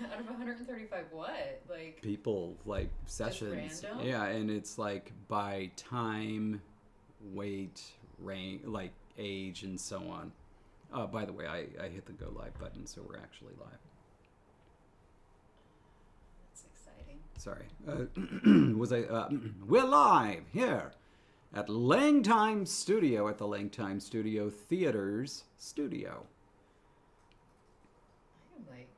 Out of 135 what? Like people, like sessions. just random? Yeah, and it's like by time, weight, rank, like age, and so on. By the way, I hit the go live button, so we're actually live. That's exciting. Sorry. We're live here at LangTime Studio at the LangTime Studio Theater's studio. I am like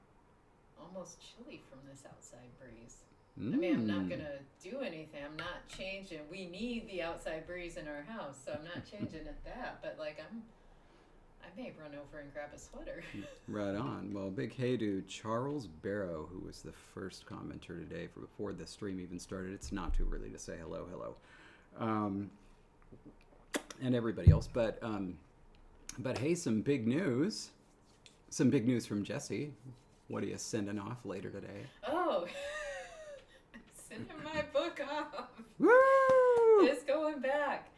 almost chilly from this outside breeze. I mean, I'm not gonna do anything. I'm not changing. We need the outside breeze in our house, so I'm not changing at that. But like, I may run over and grab a sweater. Right on. Well, big hey to Charles Barrow, who was the first commenter today before the stream even started. It's not too early to say hello. And everybody else. But hey, some big news. Some big news from Jesse. What are you sending off later today? Oh, sending my book off. Woo! It's going back.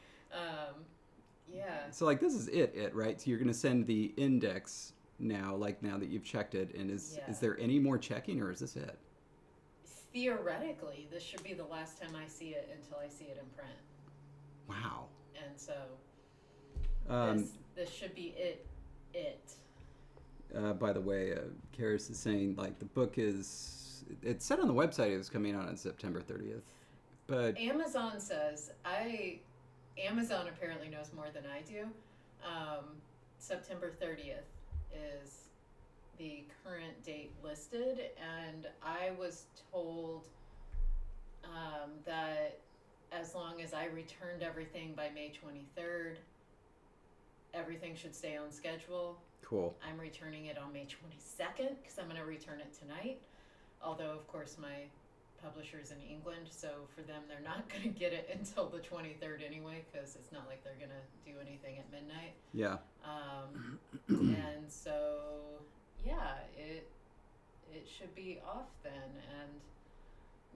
Yeah. So like this is it, right? So you're gonna send the index now, like now that you've checked it, and is there any more checking, or is this it? Theoretically, this should be the last time I see it until I see it in print. Wow. And so this should be it. By the way, Karis is saying like the book is. It said on the website it was coming out on September 30th, but Amazon says Amazon apparently knows more than I do. September 30th is the current date listed, and I was told that as long as I returned everything by May 23rd, everything should stay on schedule. Cool. I'm returning it on May 22nd because I'm going to return it tonight. Although, of course, my publisher's in England, so for them, they're not going to get it until the 23rd anyway, because it's not like they're going to do anything at midnight. Yeah. And so, yeah, it should be off then. And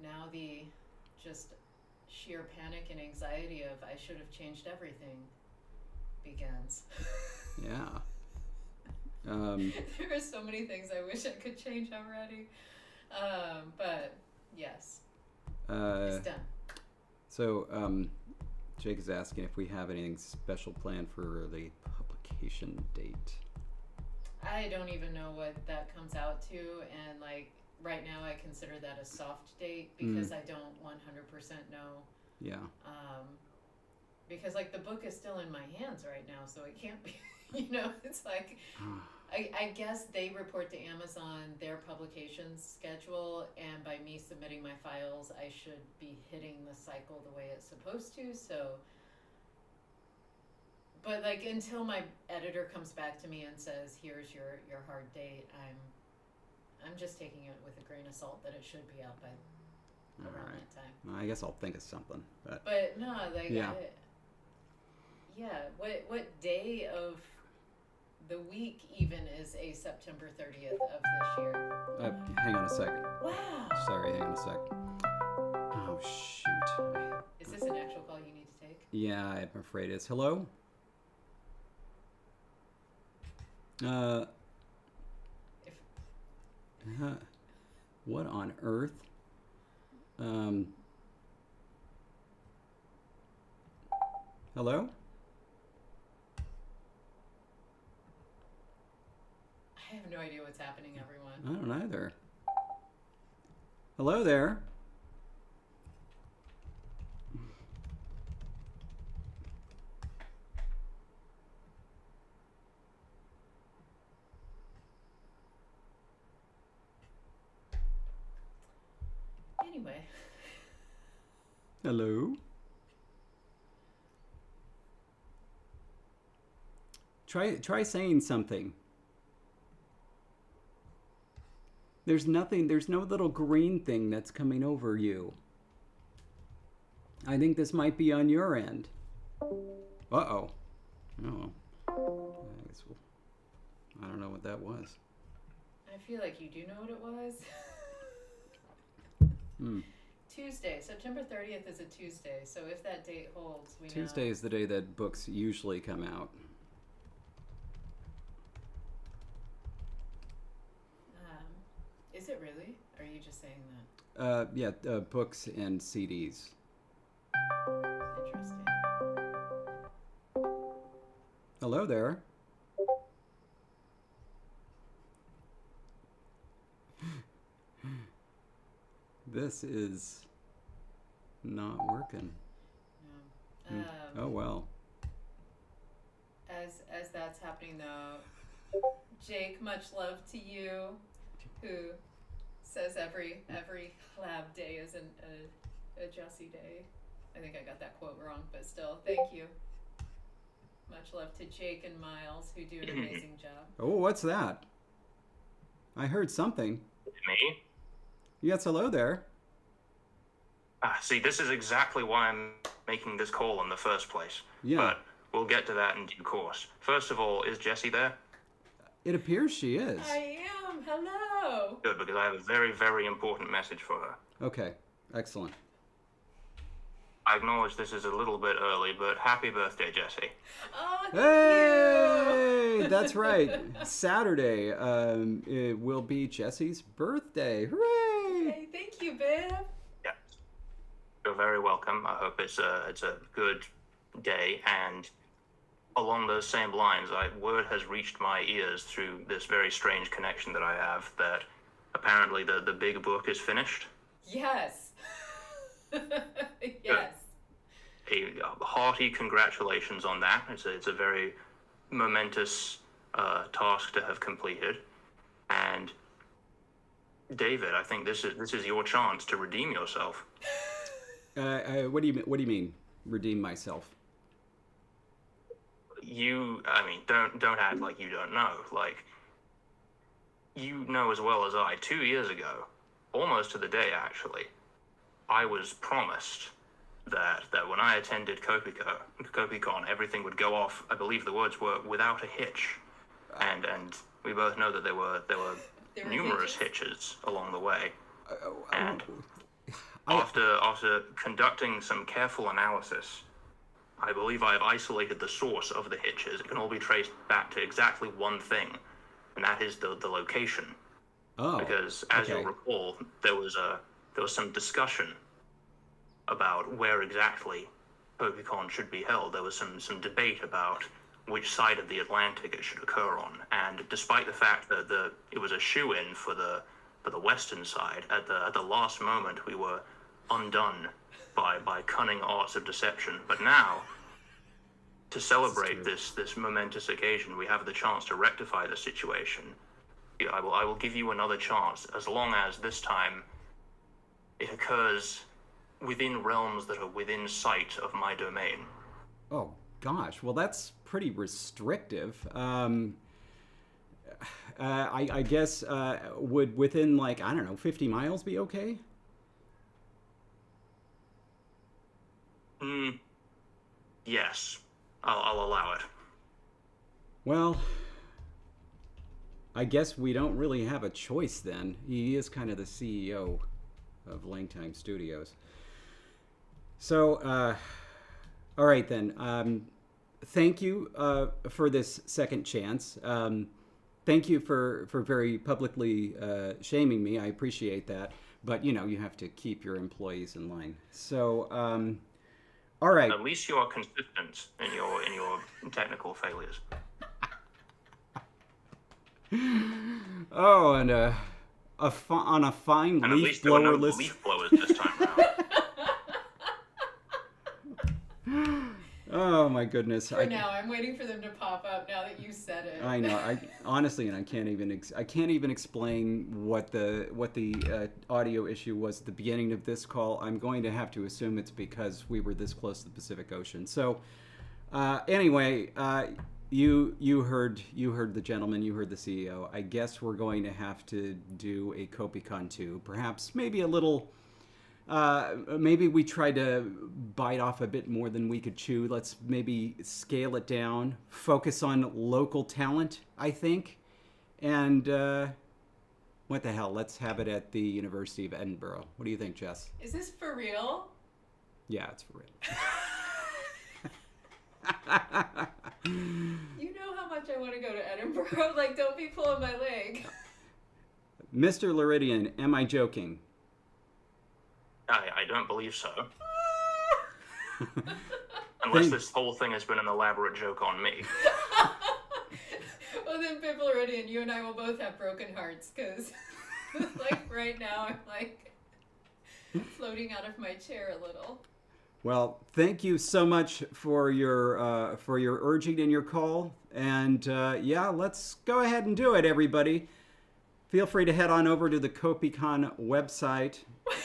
now the just sheer panic and anxiety of I should have changed everything begins. Yeah. There are so many things I wish I could change already. But yes, it's done. So Jake is asking if we have anything special planned for the publication date. I don't even know what that comes out to, and like right now I consider that a soft date because I don't 100% know. Yeah. Because like the book is still in my hands right now, so it can't be, it's like, I guess they report to Amazon their publication schedule, and by me submitting my files, I should be hitting the cycle the way it's supposed to, so, but like until my editor comes back to me and says, here's your hard date, I'm just taking it with a grain of salt that it should be out by around that time. Well, I guess I'll think of something. But no, like, yeah. What day of the week even is a September 30th of this year? Hang on a second. Wow. Sorry, hang on a sec. Oh, shoot. Is this an actual call you need to take? Yeah, I'm afraid it is. Hello? What on earth? Hello? I have no idea what's happening, everyone. I don't either. Hello there. Anyway. Hello? Try saying something. There's no little green thing that's coming over you. I think this might be on your end. Uh-oh. Oh. I don't know what that was. I feel like you do know what it was. Tuesday, September 30th is a Tuesday, so if that date holds, we know. Tuesday is the day that books usually come out. Is Is it really? Or are you just saying that? Yeah, books and CDs. Interesting. Hello there. This is not working. No. Oh well. As that's happening though, Jake, much love to you, who says every lab day is a Jessie day. I think I got that quote wrong, but still, thank you. Much love to Jake and Miles, who do an amazing job. Oh, what's that? I heard something. Me? Yes, hello there. See, this is exactly why I'm making this call in the first place. Yeah. But we'll get to that in due course. First of all, is Jessie there? It appears she is. I am. Hello. Good, because I have a very, very important message for her. Okay, excellent. I acknowledge this is a little bit early, but happy birthday, Jessie. Oh, thank Hey, you. that's right. Saturday it will be Jessie's birthday. Hooray! Hey, thank you, babe. Yeah. You're very welcome. I hope it's a good day, and along those same lines, word has reached my ears through this very strange connection that I have that apparently the big book is finished. Yes. Yes. A hearty congratulations on that. It's a very momentous task to have completed, and David, I think this is your chance to redeem yourself. What do you mean? Redeem myself? Don't act like you don't know. Like, you know as well as I. 2 years ago, almost to the day actually, I was promised that when I attended Kopikon, everything would go off. I believe the words were "without a hitch," and we both know that there were numerous hitches along the way. And after conducting some careful analysis, I believe I have isolated the source of the hitches. It can all be traced back to exactly one thing, and that is the location. Oh. Because as you'll recall, there was some discussion about where exactly Kopikon should be held. There was some debate about which side of the Atlantic it should occur on, and despite the fact that it was a shoo-in for the western side, at the last moment we were undone by cunning arts of deception. But now, to celebrate this momentous occasion, we have the chance to rectify the situation. I will give you another chance, as long as this time it occurs within realms that are within sight of my domain. Oh gosh, well that's pretty restrictive. I guess would within 50 miles be okay? Yes, I'll allow it. Well, I guess we don't really have a choice then. He is kind of the CEO of LangTime Studios. So, all right then. Thank you for this second chance. Thank you for very publicly shaming me. I appreciate that. But, you have to keep your employees in line. So, all right. At least you are consistent in your technical failures. Oh, and on a fine and leaf at least there were blower no list. leaf blowers this time around. Oh my goodness! For now, I'm waiting for them to pop up. Now that you said it, I know. I honestly, and I can't even explain what the audio issue was at the beginning of this call. I'm going to have to assume it's because we were this close to the Pacific Ocean. So, anyway, you heard the gentleman, you heard the CEO. I guess we're going to have to do a Kopikon II. Perhaps maybe a little. Maybe we tried to bite off a bit more than we could chew. Let's maybe scale it down, focus on local talent, I think. And what the hell, let's have it at the University of Edinburgh. What do you think, Jess? is this for real? Yeah, it's for real. You know how much I want to go to Edinburgh. Like, don't be pulling my leg. Mr. Luridian, am I joking? I don't believe so. Unless this whole thing has been an elaborate joke on me. Well, then, Pip Luridian, you and I will both have broken hearts, because, like, right now I'm, like, floating out of my chair a little. Well, thank you so much for your urging and your call. And yeah, let's go ahead and do it, everybody. Feel free to head on over to the Kopikon website. What?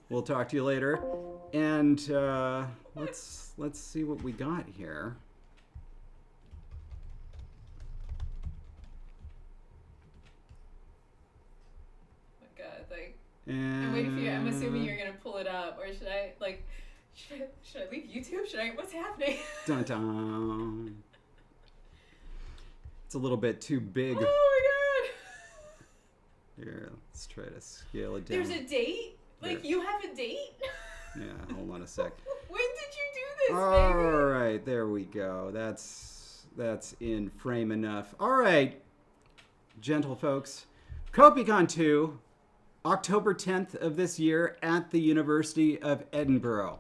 We'll talk to you later. And let's see what we got here. Oh my God, like, And I'm waiting for you. I'm assuming you're gonna pull it up, or should I, like, should I leave YouTube? What's happening? Dun dun. It's a little bit too big. Oh my God. Here, let's try to scale it down. There's a date? Like, There. you have a date? Yeah, hold on a sec. When did you do this, All baby? right, there we go. That's in frame enough. All right, gentle folks. Kopikon II, October 10th of this year at the University of Edinburgh.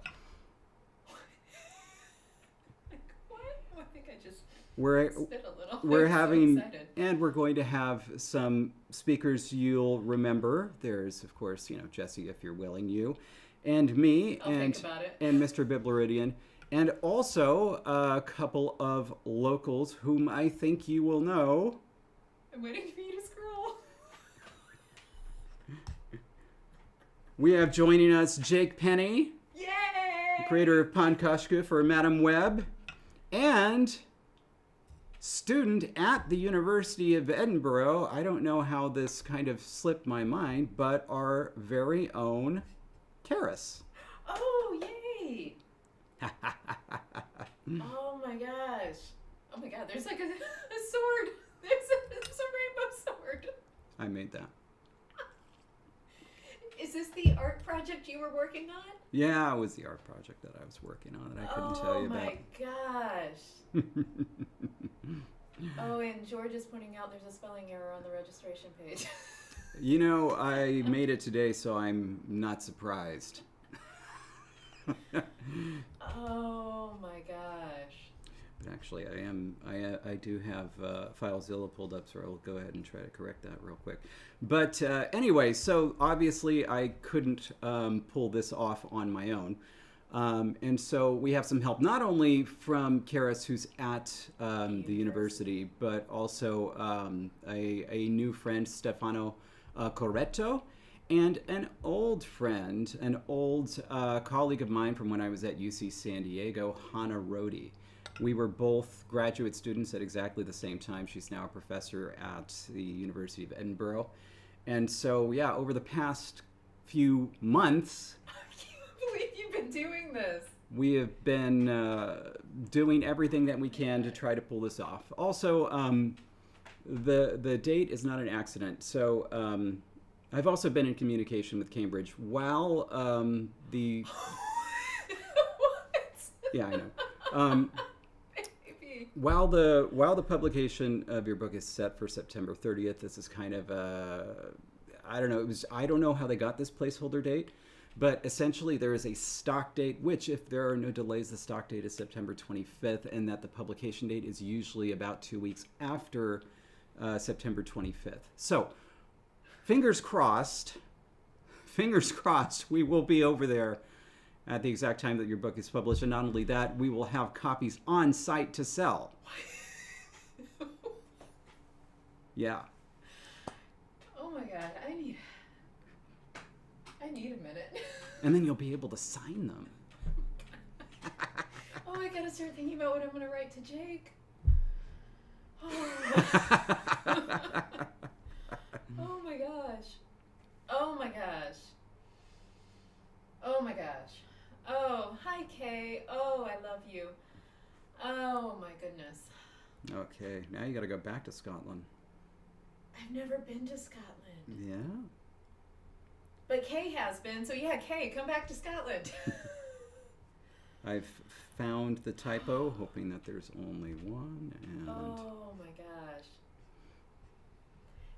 Like, what? Oh, I think I just We're spit a little. we're I'm having, so excited. and we're going to have some speakers you'll remember. There's, of course, Jesse, if you're willing, you, and me, I'll think about it. and Mr. Bibleridian, and also a couple of locals whom I think you will know. I'm waiting for you to scroll. We have joining us Jake Penny, Yay! creator of Pankashku for Madam Web, and student at the University of Edinburgh. I don't know how this kind of slipped my mind, but our very own Karis. Oh, yay! Oh my gosh. Oh my God, there's like a sword. There's a rainbow sword. I made that. Is this the art project you were working on? Yeah, it was the art project that I was working on that I couldn't tell you Oh about. my gosh. Oh, and George is pointing out there's a spelling error on the registration page. I made it today, so I'm not surprised. Oh my gosh. But actually, I do have FileZilla pulled up, so I'll go ahead and try to correct that real quick. But anyway, so obviously I couldn't pull this off on my own. And so we have some help, not only from Karis, who's at the university, but also a new friend, Stefano Corretto, and an old friend, an old colleague of mine from when I was at UC San Diego, Hannah Rohde. We were both graduate students at exactly the same time. She's now a professor at the University of Edinburgh. And so, yeah, over the past few months, I can't believe you've been doing this. we have been doing everything that we can to try to pull this off. Also, the date is not an accident. So I've also been in communication with Cambridge while the... What? Yeah, I know. Baby. While the publication of your book is set for September 30th, this is kind of I don't know how they got this placeholder date, but essentially there is a stock date, which if there are no delays, the stock date is September 25th, and that the publication date is usually about 2 weeks after September 25th. So, fingers crossed, we will be over there at the exact time that your book is published. And not only that, we will have copies on site to sell. Yeah. Oh my God, I need a minute. And then you'll be able to sign them. Oh, I gotta start thinking about what I'm gonna write to Jake. Oh, oh my gosh. Oh my gosh. Oh my gosh. Oh, hi Kay. Oh, I love you. Oh my goodness. Okay, now you got to go back to Scotland. I've never been to Scotland. Yeah? But Kay has been, so yeah, Kay, come back to Scotland. I've found the typo, hoping that there's only one, and... Oh my gosh.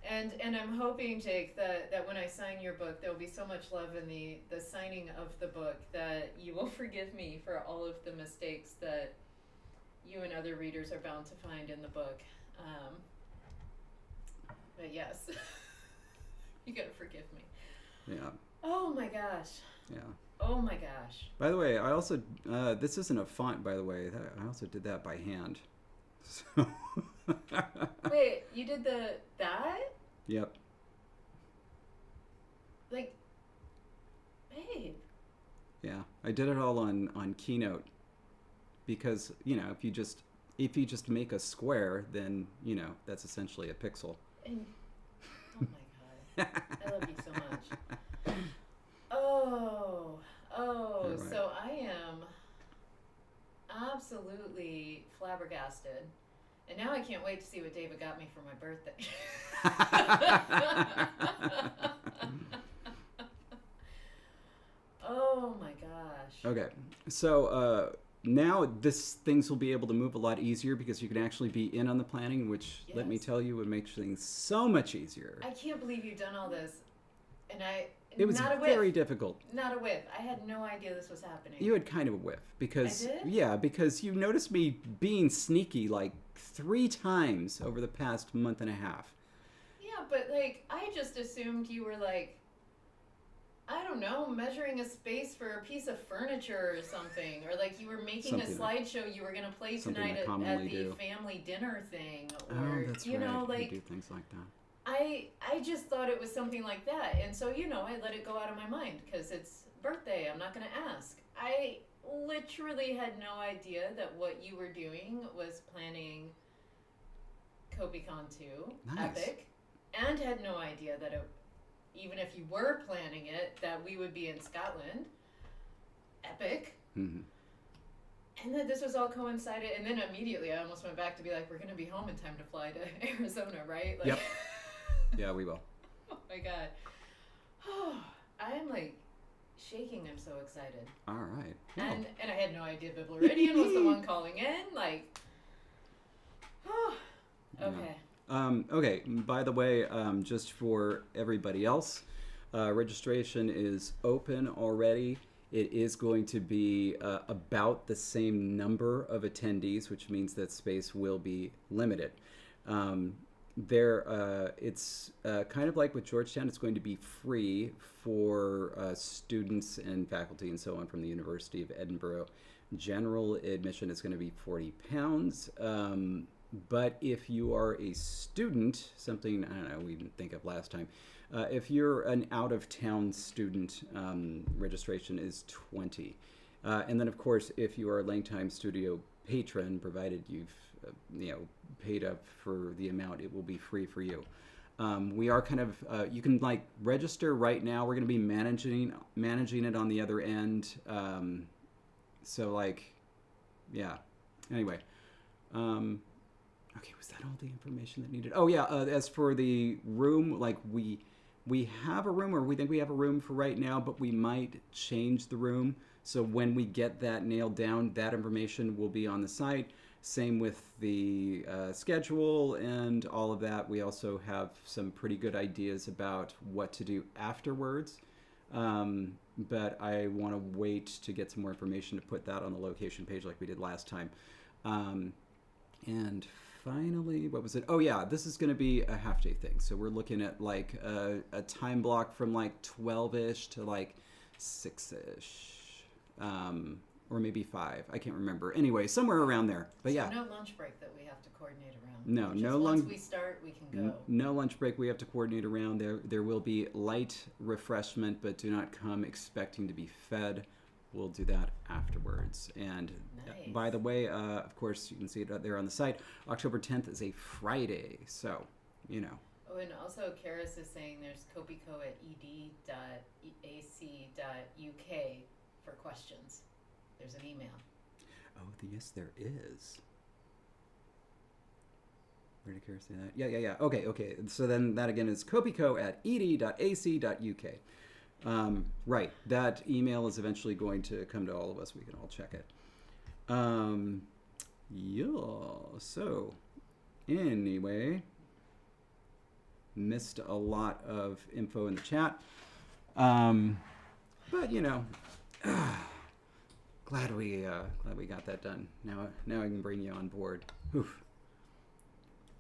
And I'm hoping, Jake, that when I sign your book, there'll be so much love in the signing of the book that you will forgive me for all of the mistakes that you and other readers are bound to find in the book. But yes, you gotta forgive me. Yeah. Oh my gosh. Yeah. Oh my gosh. By the way, I also this isn't a font. By the way, I also did that by hand. So. Wait, you did that? Yep. Like, babe. Yeah, I did it all on Keynote because if you just make a square, then that's essentially a pixel. And oh my god, I love you so much. Oh, Right. so I am absolutely flabbergasted. And now I can't wait to see what David got me for my birthday. Oh my gosh. Okay, so now things will be able to move a lot easier because you can actually be in on the planning, which let me Yes. tell you would make things so much easier. I can't believe you've done all this. And It was not a very whiff. difficult. Not a whiff. I had no idea this was happening. You had kind of a whiff because I did? yeah, because you noticed me being sneaky like 3 times over the past month and a half. Yeah, but like, I just assumed you were like, I don't know, measuring a space for a piece of furniture or something. Or like you were making Something a slideshow you were going to play something tonight I at commonly the do. family dinner thing. Or, Oh, that's you right. know, We like, do things like that. I just thought it was something like that. And so, I let it go out of my mind because it's birthday. I'm not going to ask. I literally had no idea that what you were doing was planning Kopikon II, Nice. Epic, and had no idea that even if you were planning it, that we would be in Scotland, Epic, Mm-hmm. and that this was all coincided. And then immediately I almost went back to be like, we're going to be home in time to fly to Arizona, right? Like, Yep. Yeah, we will. Oh my god. I'm like shaking. I'm so excited. All right. No. And I had no idea Bibleridian was the one calling in. Like, okay. Okay, by the way, just for everybody else, registration is open already. It is going to be about the same number of attendees, which means that space will be limited. It's kind of like with Georgetown, it's going to be free for students and faculty and so on from the University of Edinburgh. General admission is going to be £40. But if you are a student, something, I don't know, we didn't think of last time, if you're an out-of-town student, registration is $20. And then, of course, if you are a LangTime Studio patron, provided you've paid up for the amount, it will be free for you. We are kind of, you can like register right now. We're going to be managing it on the other end. So like, yeah. Anyway. Okay, was that all the information that needed? Oh yeah, as for the room, like we have a room, or we think we have a room for right now, but we might change the room. So when we get that nailed down, that information will be on the site. Same with the schedule and all of that. We also have some pretty good ideas about what to do afterwards. But I want to wait to get some more information to put that on the location page like we did last time. And finally, what was it? Oh yeah, this is going to be a half-day thing. So we're looking at like a time block from like 12-ish to like 6-ish. Or maybe 5. I can't remember. Anyway, somewhere around there. But So yeah. no lunch break that we have to coordinate around. No, Just no once lunch. we start, we can go. No lunch break. We have to coordinate around. There will be light refreshment, but do not come expecting to be fed. We'll do that afterwards. And Nice. by the way, of course, you can see it out there on the site. October 10th is a Friday, so Oh, and also Karis is saying there's kopiko at ed.ac.uk for questions. There's an email. Oh, yes, there is. Where did Kara say that? Yeah. Okay. So then that again is kopiko at ed.ac.uk. Right. That email is eventually going to come to all of us. We can all check it. Yeah. So, anyway. missed a lot of info in the chat. But you know, glad we got that done. Now I can bring you on board. Oof.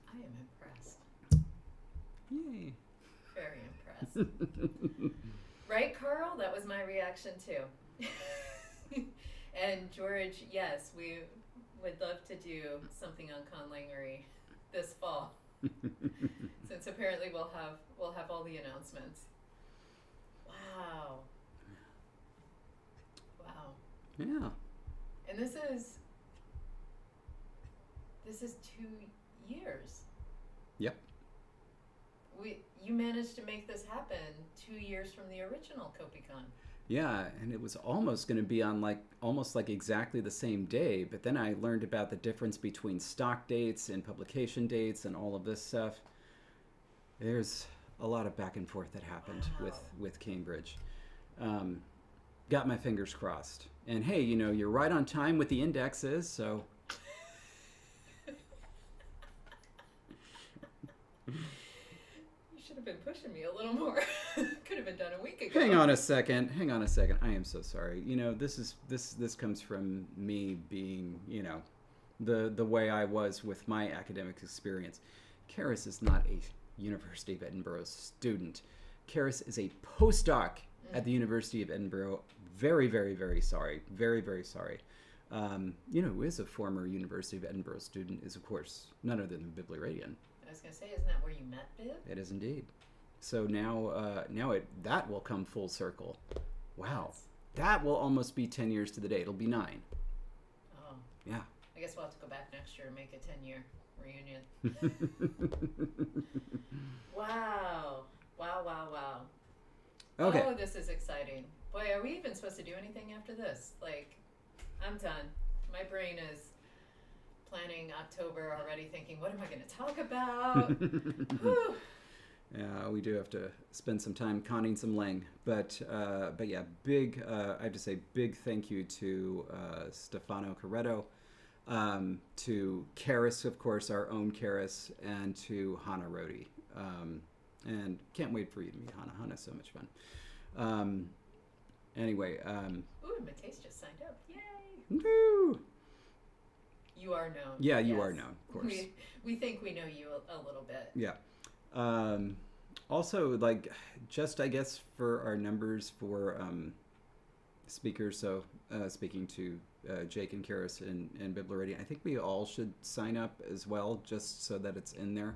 I am impressed. Yay. Very impressed. Right, Carl? That was my reaction too. And George, yes, we would love to do something on conlangery this fall. Since apparently we'll have all the announcements. Wow. Wow. Yeah. And this is 2 years. Yep. You managed to make this happen 2 years from the original Kopikon. Yeah, and it was almost going to be on almost like exactly the same day, but then I learned about the difference between stock dates and publication dates and all of this stuff. There's a lot of back and forth that happened with Cambridge. Got my fingers crossed. And hey, you know, you're right on time with the indexes, so... Should have been pushing me a little more. Could have been done a week ago. Hang on a second. I am so sorry. You know, this comes from me being, you know, the way I was with my academic experience. Karis is not a University of Edinburgh student. Karis is a postdoc at the University of Edinburgh. Very, very, very sorry. Very, very sorry. You know, who is a former University of Edinburgh student is, of course, none other than Biblioradian. I was going to say, isn't that where you met Viv? It is indeed. So now that will come full circle. Wow. Yes. That will almost be 10 years to the day. It'll be 9. Oh. Yeah. I guess we'll have to go back next year and make a 10-year reunion. Wow. Wow. Okay. Oh, this is exciting. Boy, are we even supposed to do anything after this? Like, I'm done. My brain is planning October already, thinking, what am I going to talk about? Whew. Yeah, we do have to spend some time conning some Lang, but yeah, big. I have to say, big thank you to Stefano Corretto, to Karis, of course, our own Karis, and to Hannah Rodi. And can't wait for you to meet Hannah. Hannah's so much fun. Anyway. Ooh, Mateus just signed up. Yay! Woo! You are known. Yeah, you are known, of course. We think we know you a little bit. Yeah. Also, like, just I guess for our numbers for speakers, so speaking to Jake and Karis and Biblioradian, I think we all should sign up as well, just so that it's in there.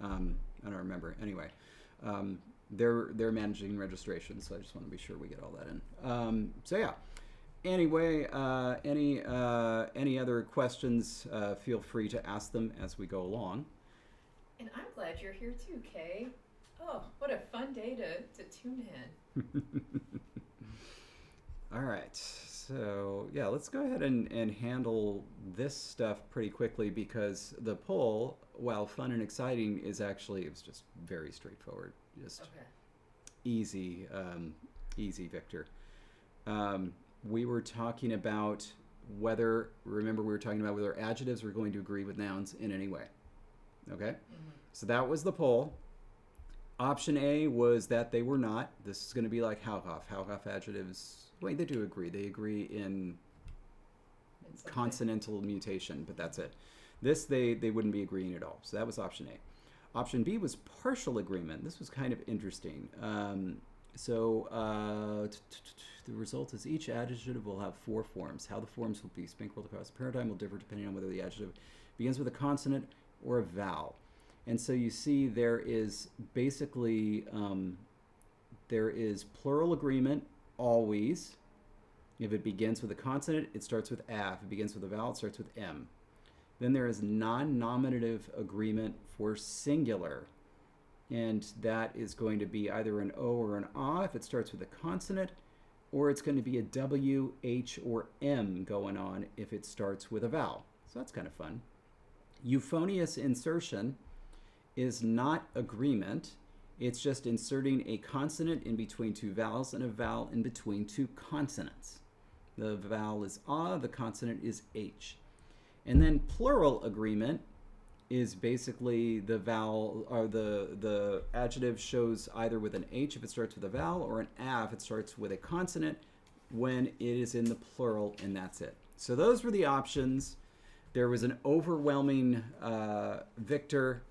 I don't remember. Anyway, they're managing registration, so I just want to be sure we get all that in. So yeah. Anyway, any other questions? Feel free to ask them as we go along. And I'm glad you're here too, Kay. Oh, what a fun day to tune in. All right, so yeah, let's go ahead and handle this stuff pretty quickly, because the poll, while fun and exciting, it was just very straightforward, just Okay. easy Victor. We were talking about whether adjectives were going to agree with nouns in any way. Okay? Mm-hmm. So that was the poll. Option A was that they were not. This is going to be like Haughòf. Haughòf adjectives, wait, they do agree. They agree in consonantal mutation, but that's it. This, they wouldn't be agreeing at all. So that was option A. Option B was partial agreement. This was kind of interesting. The result is each adjective will have 4 forms. How the forms will be sprinkled across the paradigm will differ depending on whether the adjective begins with a consonant or a vowel. And so you see there is basically, there is plural agreement always. If it begins with a consonant, it starts with A. If it begins with a vowel, it starts with M. Then there is non-nominative agreement for singular. And that is going to be either an O or an A if it starts with a consonant, or it's going to be a W, H, or M going on if it starts with a vowel. So that's kind of fun. Euphonious insertion is not agreement. It's just inserting a consonant in between 2 vowels and a vowel in between 2 consonants. The vowel is A, the consonant is H. And then plural agreement is basically the vowel, or the adjective shows either with an H if it starts with a vowel, or an A if it starts with a consonant, when it is in the plural, and that's it. So those were the options. There was an overwhelming victor.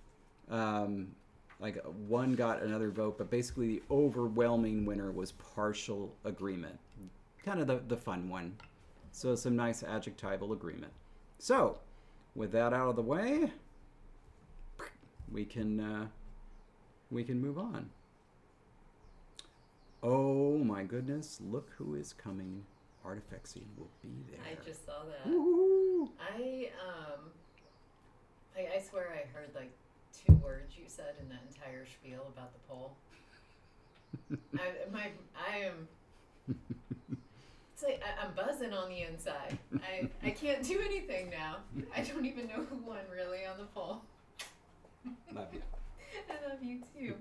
Like one got another vote, but basically the overwhelming winner was partial agreement. Kind of the fun one. So some nice adjectival agreement. So with that out of the way, we can move on. Oh my goodness, look who is coming. Artifexy will be there. I just saw that. Woo-hoo. I swear I heard like 2 words you said in that entire spiel about the poll. I am. It's like I'm buzzing on the inside. I can't do anything now. I don't even know who won really on the poll. Love you. I love you too.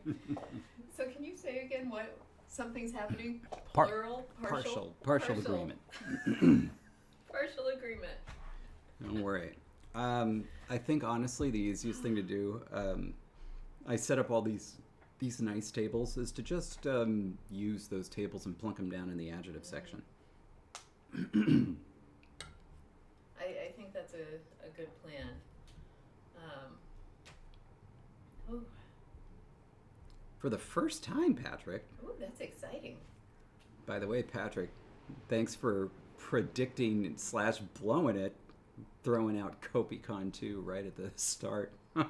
So can you say again what something's happening? Par- Plural, Partial agreement. Partial agreement. Don't worry. I think honestly the easiest thing to do, I set up all these nice tables, is to just use those tables and plunk them down in the adjective section. I think that's a good plan. Oh, For the first time, Patrick. ooh, that's exciting. By the way, Patrick, thanks for predicting / blowing it, throwing out Kopikon II right at the start. I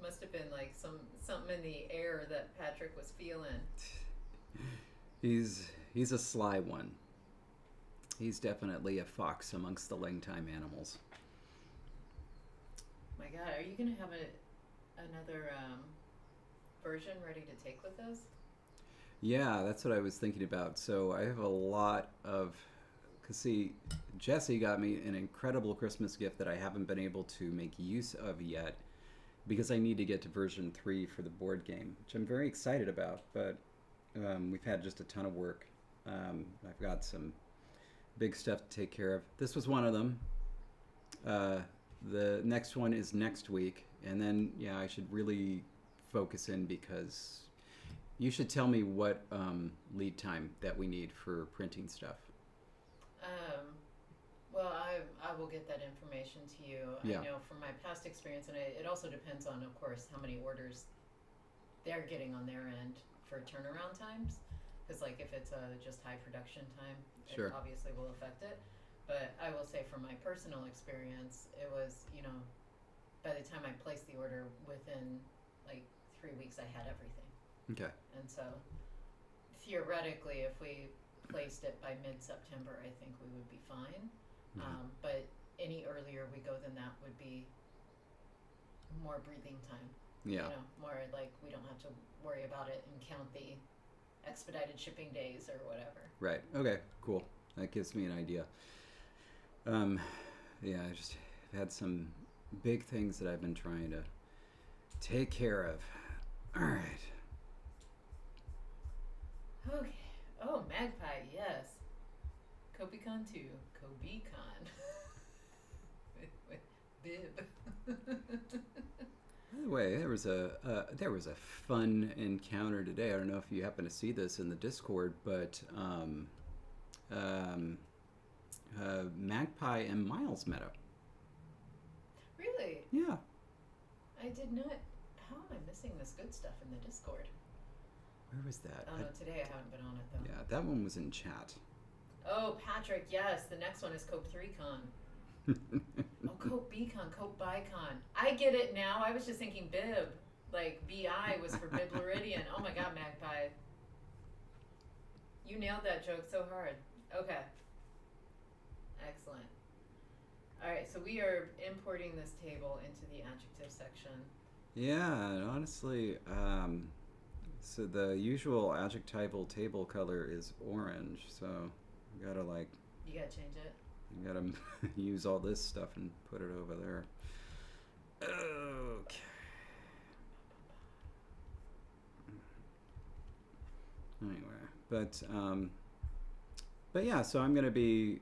must have been like something in the air that Patrick was feeling. He's a sly one. He's definitely a fox amongst the LangTime animals. My God, are you gonna have another version ready to take with us? Yeah, that's what I was thinking about. So I have a lot of, because see, Jesse got me an incredible Christmas gift that I haven't been able to make use of yet, because I need to get to version 3 for the board game, which I'm very excited about, but we've had just a ton of work. I've got some big stuff to take care of. This was one of them. The next one is next week, and then, yeah, I should really focus in, because you should tell me what lead time that we need for printing stuff. Well, I will get that information to you. Yeah. I know from my past experience, and it also depends on, of course, how many orders they're getting on their end for turnaround times. Because, like, if it's just high production time, Sure. it obviously will affect it. But I will say from my personal experience, it was, by the time I placed the order, within, like, 3 weeks, I had everything. Okay. And so, theoretically, if we placed it by mid-September, I think we would be fine. But any earlier we go than that would be more breathing time. Yeah. More like we don't have to worry about it and count the expedited shipping days or whatever. Right. Okay. Cool. That gives me an idea. Yeah, I just had some big things that I've been trying to take care of. All right. Okay. Oh, Magpie, yes. Kopikon II. Kopikon. with bib. By the way, there was a fun encounter today. I don't know if you happen to see this in the Discord, but Magpie and Miles met up. Really? Yeah. I did not. How am I missing this good stuff in the Discord? Where was that? Oh no, today I haven't been on it though. Yeah, that one was in chat. Oh, Patrick, yes. The next one is Cope3Con. Oh, Kopikon, Kopikon. I get it now. I was just thinking bib. Like, BI was for Bibleridian. Oh my God, Magpie. You nailed that joke so hard. Okay. Excellent. Alright, so we are importing this table into the adjective section. Yeah, and honestly, so the usual adjectival table color is orange, so you gotta You gotta change it. you gotta use all this stuff and put it over there. Okay. Anyway, but But yeah, so I'm gonna be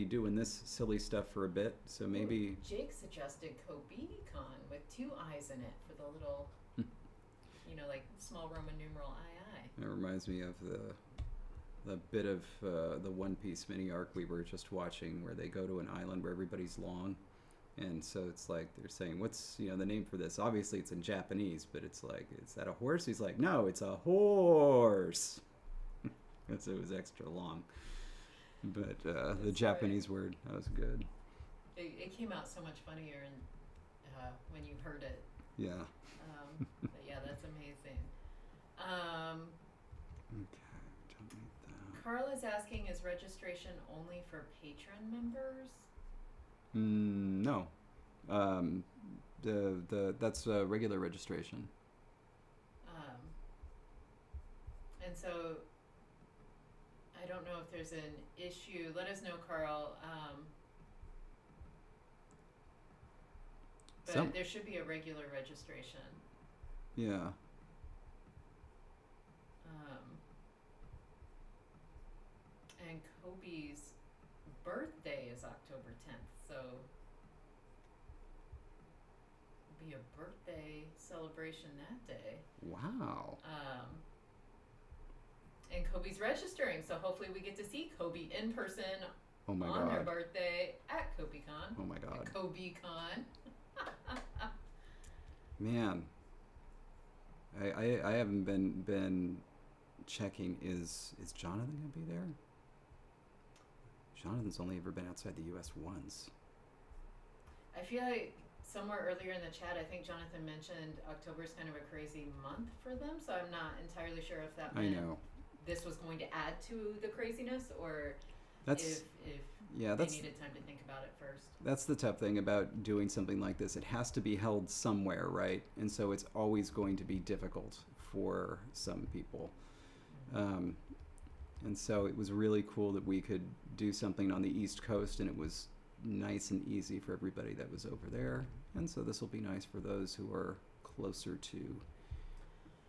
doing this silly stuff for a bit. So maybe Ooh, Jake suggested Kopikon with 2 I's in it for the little, like small Roman numeral II. it reminds me of the bit of the One Piece mini arc we were just watching, where they go to an island where everybody's long, and so it's like they're saying, "What's the name for this?" Obviously, it's in Japanese, but it's like, "Is that a horse?" He's like, "No, it's a horse." Because it was extra long. But the Japanese word, that was good. It came out so much funnier when you heard it. Yeah. But yeah, that's amazing. Okay, don't need that. Carl is asking, is registration only for patron members? No. That's regular registration. And so I don't know if there's an issue. Let us know, Carl. But there should be a regular registration. Yeah. And Kobe's birthday is October 10th, so it'll be a birthday celebration that day. Wow. And Kobe's registering, so hopefully we get to see Kobe in person Oh my on God. their birthday at Kopikon. Oh my God. Kopikon. Man. I haven't been checking. Is Jonathan gonna be there? Jonathan's only ever been outside the U.S. once. I feel like somewhere earlier in the chat, I think Jonathan mentioned October's kind of a crazy month for them, so I'm not entirely sure if that meant this was going to add to the craziness, or if they needed time to think about it first. That's the tough thing about doing something like this. It has to be held somewhere, right? And so it's always going to be difficult for some people. And so it was really cool that we could do something on the East Coast, and it was nice and easy for everybody that was over there. And so this will be nice for those who are closer to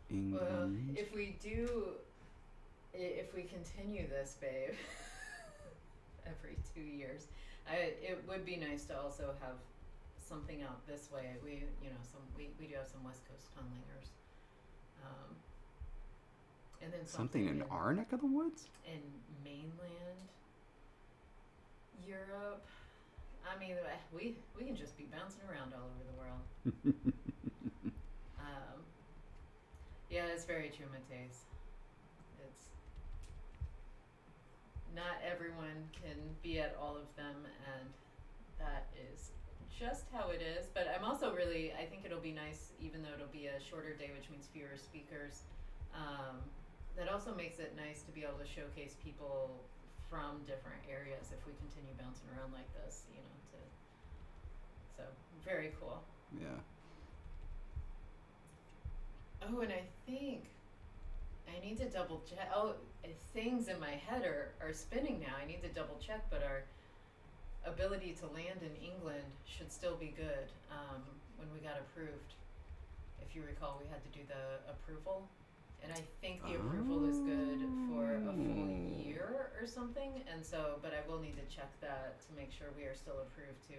England. Well, if we continue this, babe, every 2 years, it would be nice to also have something out this way. We do have some West Coast conlingers. And then something in our neck of the woods? In mainland Europe. I mean, we can just be bouncing around all over the world. Yeah, it's very true, Mateus. It's not everyone can be at all of them, and that is just how it is. But I'm also I think it'll be nice, even though it'll be a shorter day, which means fewer speakers. That also makes it nice to be able to showcase people from different areas if we continue bouncing around like this, so very cool. Yeah. Oh, and I think I need to double check. Oh, things in my head are spinning now. I need to double check, but our ability to land in England should still be good. When we got approved, if you recall, we had to do the approval. And I think the approval is good for a full year or something. And so, but I will need to check that to make sure we are still approved to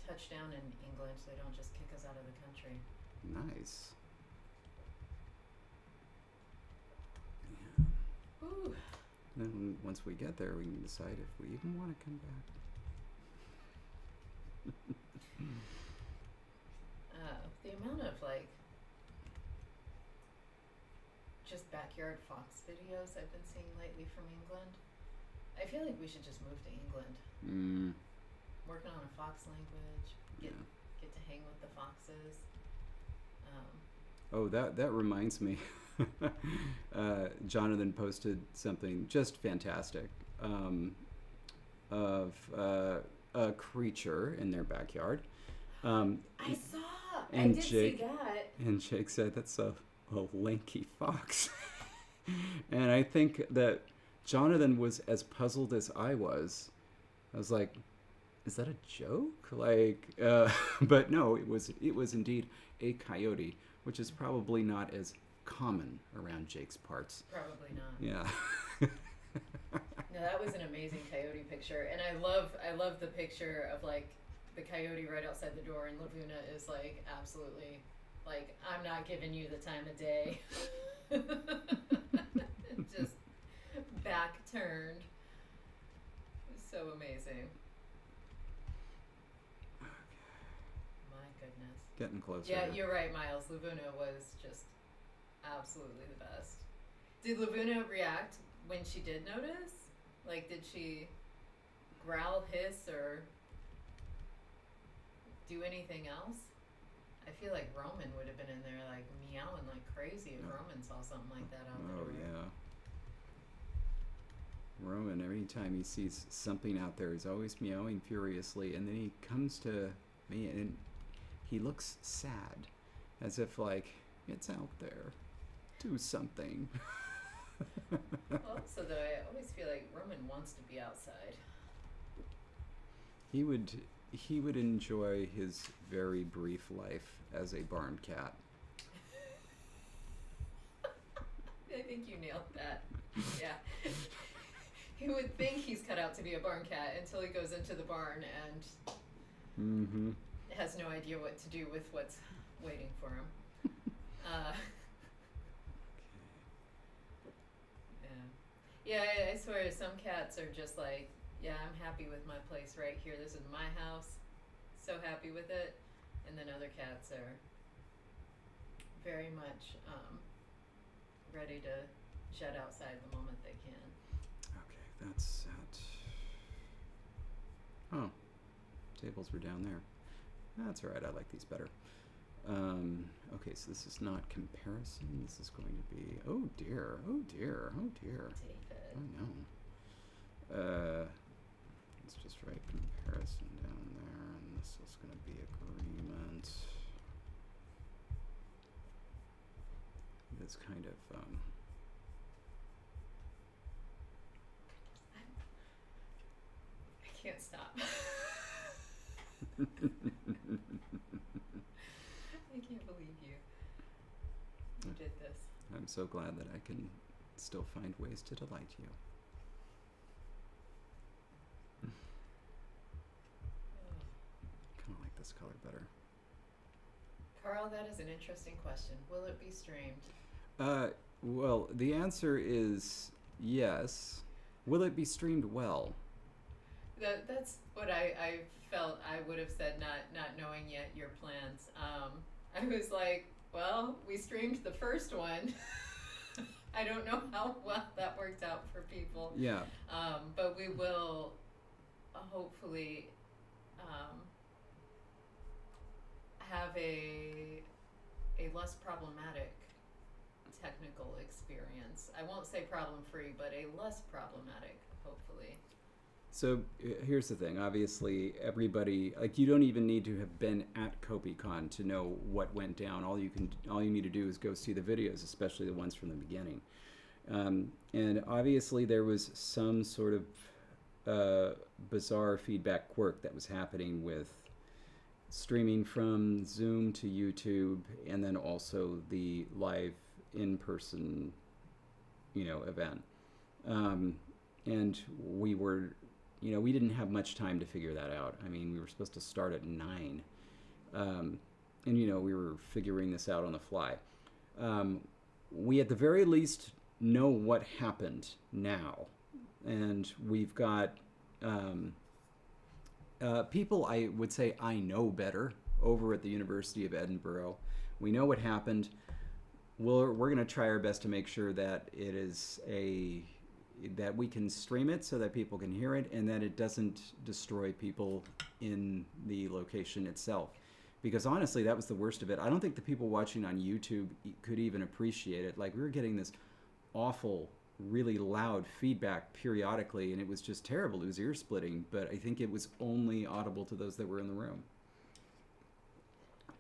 touch down in England, so they don't just kick us out of the country. Nice. Yeah. Ooh. Then once we get there, we can decide if we even want to come back. The amount of just backyard fox videos I've been seeing lately from England. I feel like we should just move to England. Working on a fox language, get to hang with the foxes. Oh, that reminds me. Jonathan posted something just fantastic of a creature in their backyard. I saw. And I did see that. And Jake said, "That's a lanky fox." And I think that Jonathan was as puzzled as I was. I was like, is that a joke? But no, it was indeed a coyote, which is probably not as common around Jake's parts. Probably not. Yeah. No, that was an amazing coyote picture, and I love the picture of like the coyote right outside the door, and Lavuna is like absolutely like, I'm not giving you the time of day. Just back turned. So amazing. My goodness. Getting closer. Yeah, you're right, Miles. Lavuna was just absolutely the best. Did Lavuna react when she did notice? Like, did she growl, hiss, or do anything else? I feel like Roman would have been in there like meowing like crazy if Roman saw something like that out there. Oh yeah. Roman, every time he sees something out there, is always meowing furiously, and then he comes to me and he looks sad, as if like, it's out there, do something. Well, also though, I always feel like Roman wants to be outside. He would enjoy his very brief life as a barn cat. I think you nailed that. Yeah. He would think he's cut out to be a barn cat until he goes into the barn and has no idea what to do with what's waiting for him. Yeah, I swear some cats are just like, yeah, I'm happy with my place right here. This is my house. So happy with it. And then other cats are very much ready to jet outside the moment they can. Okay, that's set. Oh, tables were down there. That's all right. I like these better. Okay, so this is not comparison. This is going to be, oh dear, oh dear, oh dear. David. Oh no. Let's just write comparison down there, and this is going to be agreement. It's kind of, I can't stop. I can't believe you did this. I'm so glad that I can still find ways to delight you. Kind of like this color better. Carl, that is an interesting question. Will it be streamed? Well, the answer is yes. Will it be streamed well? That's what I felt I would have said, not knowing yet your plans. I was like, well, we streamed the first one. I don't know how well that worked out for people. Yeah. But we will hopefully have a less problematic technical experience. I won't say problem-free, but a less problematic, hopefully. So here's the thing. Obviously, everybody, like, you don't even need to have been at Kopikon to know what went down. All you need to do is go see the videos, especially the ones from the beginning. And obviously, there was some sort of bizarre feedback quirk that was happening with streaming from Zoom to YouTube, and then also the live in-person, event. And we were, we didn't have much time to figure that out. I mean, we were supposed to start at 9, and we were figuring this out on the fly. We at the very least know what happened now, and we've got people, I would say, I know better over at the University of Edinburgh. We know what happened. We're going to try our best to make sure that it is that we can stream it so that people can hear it, and that it doesn't destroy people in the location itself. Because honestly, that was the worst of it. I don't think the people watching on YouTube could even appreciate it. Like, we were getting this awful, really loud feedback periodically, and it was just terrible. It was ear-splitting, but I think it was only audible to those that were in the room.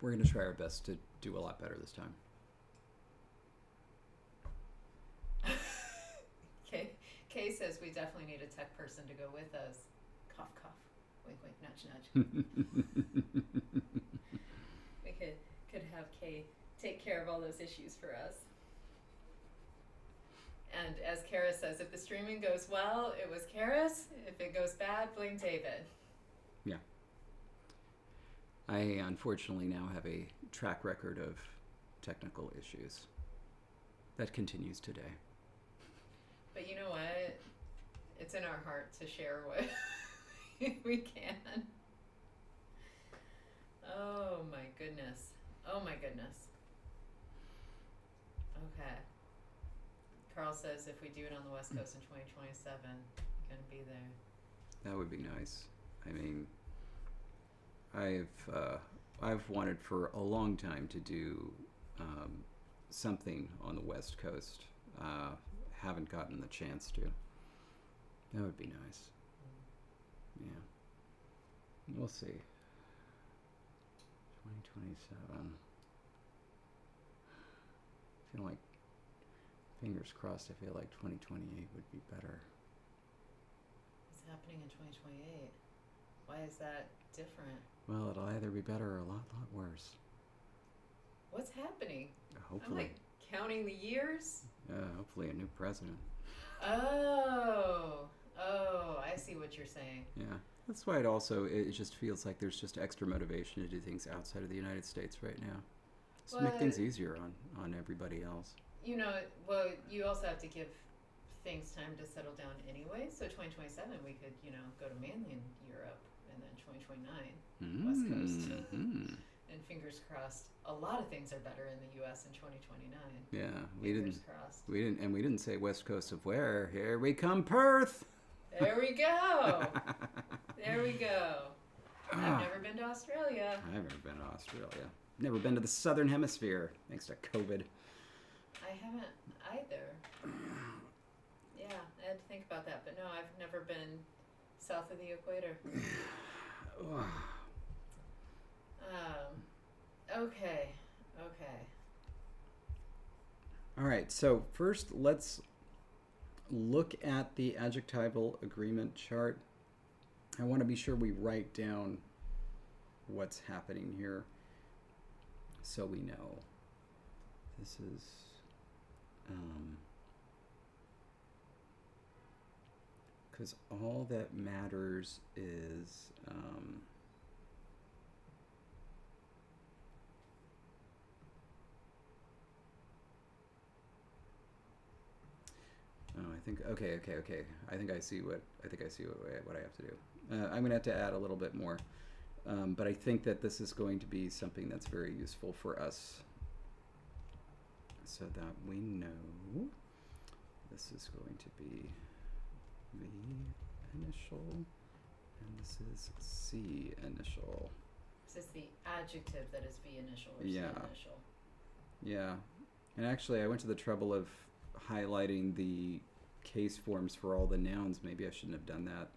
We're going to try our best to do a lot better this time. Kay says we definitely need a tech person to go with us. Cough, cough. Wink, wink, nudge, nudge. We could have Kay take care of all those issues for us. And as Kara says, if the streaming goes well, it was Kara's. If it goes bad, blame David. Yeah. I unfortunately now have a track record of technical issues. That continues today. But you know what? It's in our heart to share what we can. Oh my goodness. Oh my goodness. Okay. Carl says if we do it on the West Coast in 2027, gonna be there. That would be nice. I mean, I've wanted for a long time to do something on the West Coast. Haven't gotten the chance to. That would be nice. Yeah. We'll see. 2027. I feel like, fingers crossed, I feel like 2028 would be better. What's happening in 2028? Why is that different? Well, it'll either be better or a lot worse. What's happening? Hopefully. I'm like counting the years. Hopefully a new president. Oh, I see what you're saying. Yeah. That's why it just feels like there's just extra motivation to do things outside of the United States right now. Just to make things easier on everybody else. You know, well, you also have to give things time to settle down anyway. So 2027, we could, go to mainland Europe, and then 2029, West Coast. And fingers crossed, a lot of things are better in the U.S. in 2029. Yeah, Fingers crossed. We didn't say West Coast of where. Here we come, Perth. There we go. There we go. I've never been to Australia. I've never been to Australia. Never been to the Southern Hemisphere, thanks to COVID. I haven't either. Yeah, I had to think about that, but no, I've never been south of the equator. Okay. All right, so first let's look at the adjectival agreement chart. I want to be sure we write down what's happening here so we know. This is because all that matters is I think okay. I think I see what I have to do. I'm gonna have to add a little bit more, but I think that this is going to be something that's very useful for us, so that we know this is going to be V initial, and this is C initial. Is this the adjective that is V initial or C initial? Yeah, and actually I went to the trouble of highlighting the case forms for all the nouns. Maybe I shouldn't have done that.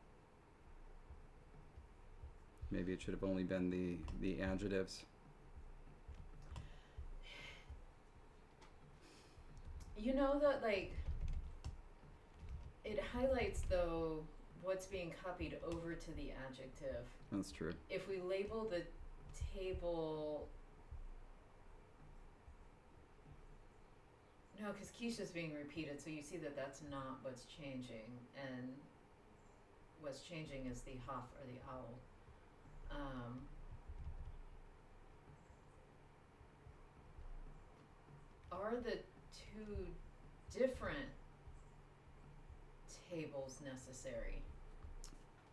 Maybe it should have only been the adjectives. You know that, like, it highlights, though, what's being copied over to the adjective. That's true. If we label the table... No, because Keisha's being repeated, so you see that that's not what's changing, and what's changing is the Haughòf or the owl. Are the two different tables necessary?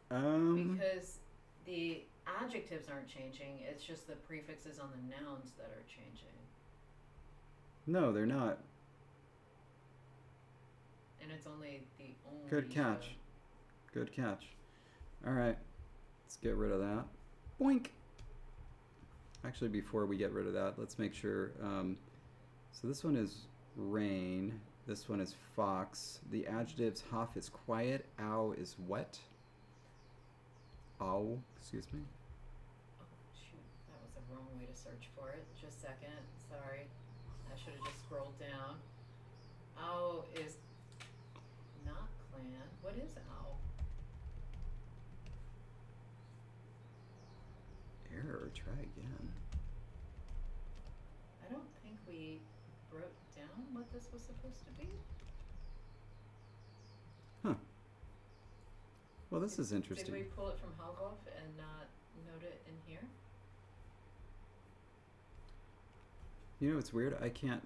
Because the adjectives aren't changing, it's just the prefixes on the nouns that are changing. No, they're not. And it's only the only... Good catch. Good catch. All right. Let's get rid of that. Boink. Actually, before we get rid of that, let's make sure. So this one is rain. This one is fox. The adjectives Haughòf is quiet. Ow is what? Ow. Excuse me. Oh, shoot. That was the wrong way to search for it. Just a second. Sorry. I should have just scrolled down. Ow is not clan. What is ow? Error. Try again. I don't think we broke down what this was supposed to be. Well, this is Did we interesting. pull it from Haughòf and not note it in here? You know, it's weird. I can't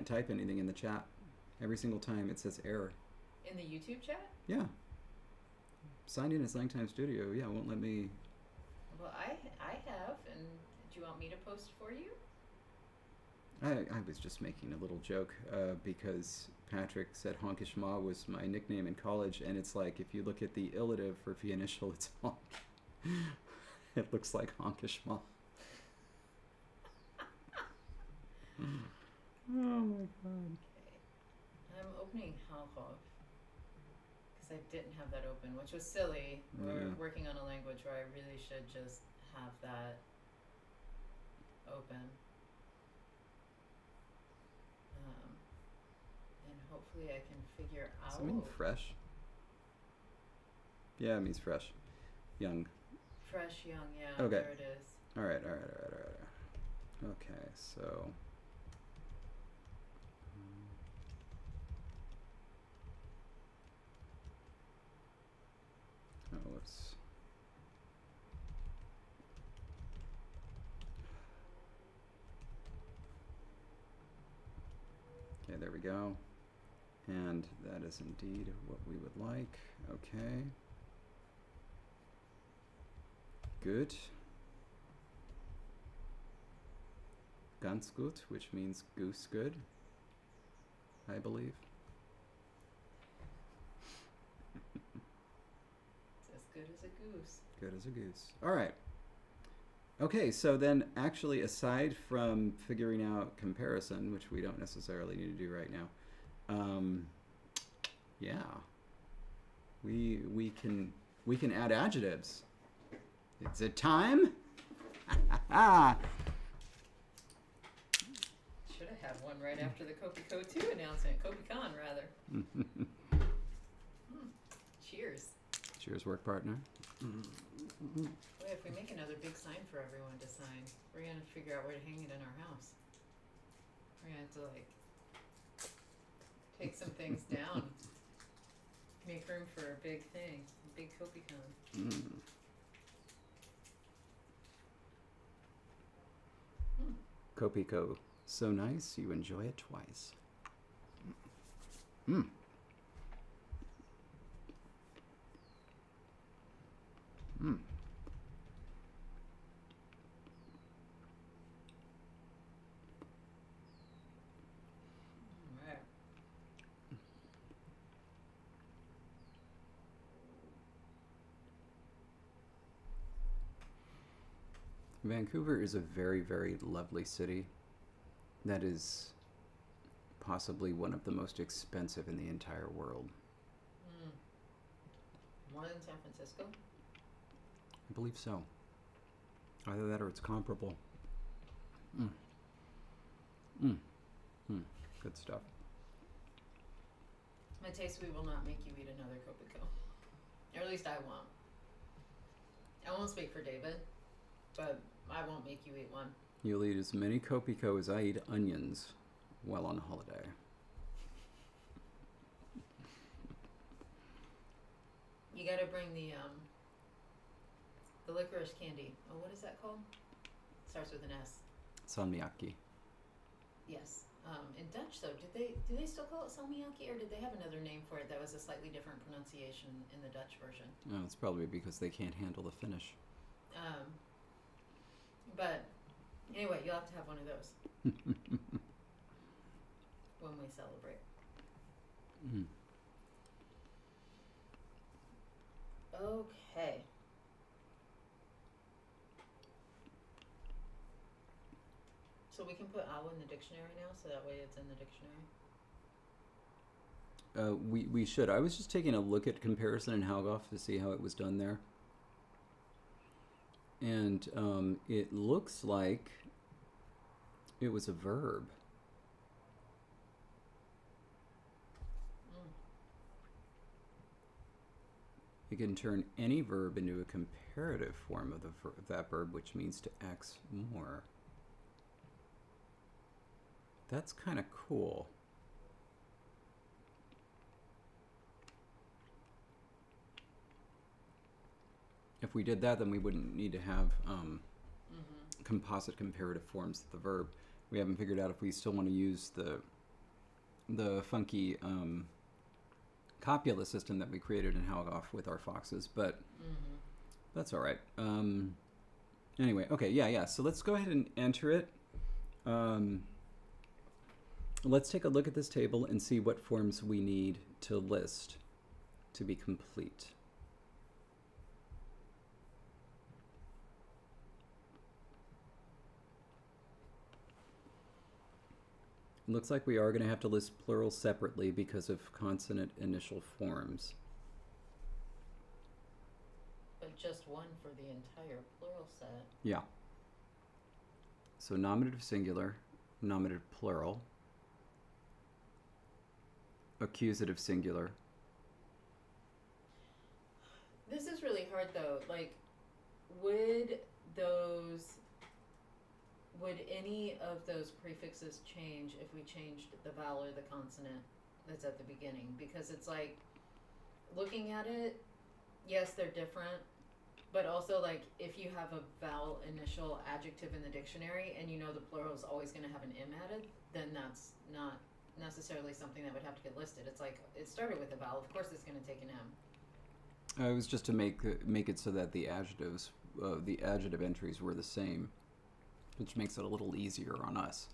type anything in the chat. Every single time it says error. In the YouTube chat? Yeah. Signed in as LangTime Studio. Yeah, it won't let me. Well, I have, and do you want me to post for you? I was just making a little joke because Patrick said Honkishma was my nickname in college, and it's like if you look at the illative for V initial, it's honk. It looks like Honkishma. Oh my god. Okay. I'm opening Haughòf because I didn't have that open, which was silly. We're Yeah. working on a language where I really should just have that open. And hopefully I can figure Does out. it mean fresh? Yeah, it means fresh. Young. Fresh, young, yeah. Okay. There it is. Alright. Okay, so. Oh, whoops. Okay, there we go. And that is indeed what we would like. Okay. Good. Ganz gut, which means goose good, I believe. It's as good as a goose. Good as a goose. All right. Okay, so then actually aside from figuring out comparison, which we don't necessarily need to do right now, yeah, we can add adjectives. Is it time? Should have had one right after the Kopikon II announcement. Kopikon, rather. Cheers. Cheers, work partner. Boy, if we make another big sign for everyone to sign, we're gonna figure out where to hang it in our house. We're gonna have to like take some things down, make room for a big thing, a big Kopikon. Kopiko, so nice you enjoy it twice. Alright. Vancouver is a very, very lovely city that is possibly one of the most expensive in the entire world. More than San Francisco? I believe so. Either that or it's comparable. Good stuff. My taste, we will not make you eat another Kopiko. Or at least I won't. I won't speak for David, but I won't make you eat one. You'll eat as many Kopiko as I eat onions while on holiday. You gotta bring the licorice candy. Oh, what is that called? Starts with an S. Salmiakki. Yes. In Dutch, though, do they still call it salmiakki, or did they have another name for it that was a slightly different pronunciation in the Dutch version? Oh, it's probably because they can't handle the Finnish. But anyway, you'll have to have one of those when we celebrate. Okay. So we can put owl in the dictionary now, so that way it's in the dictionary. We should. I was just taking a look at comparison in Haughòf to see how it was done there. And it looks like it was a verb. You can turn any verb into a comparative form of that verb, which means to act more. That's kind of cool. If we did that, then we wouldn't need to have Mm-hmm. composite comparative forms of the verb. We haven't figured out if we still want to use the funky copula system that we created in Haughòf with our foxes, but Mm-hmm. that's all right. Anyway, okay, yeah. So let's go ahead and enter it. Let's take a look at this table and see what forms we need to list to be complete. It looks like we are going to have to list plural separately because of consonant initial forms. But just one for the entire plural set. Yeah. So nominative singular, nominative plural, accusative singular. This is really hard though. Like, would any of those prefixes change if we changed the vowel or the consonant that's at the beginning? Because it's like, looking at it, yes, they're different, but also like if you have a vowel initial adjective in the dictionary and you know the plural is always going to have an M added, then that's not necessarily something that would have to get listed. It's like, it started with a vowel, of course it's going to take an M. It was just to make it so that the adjectives, the adjective entries were the same, which makes it a little easier on us.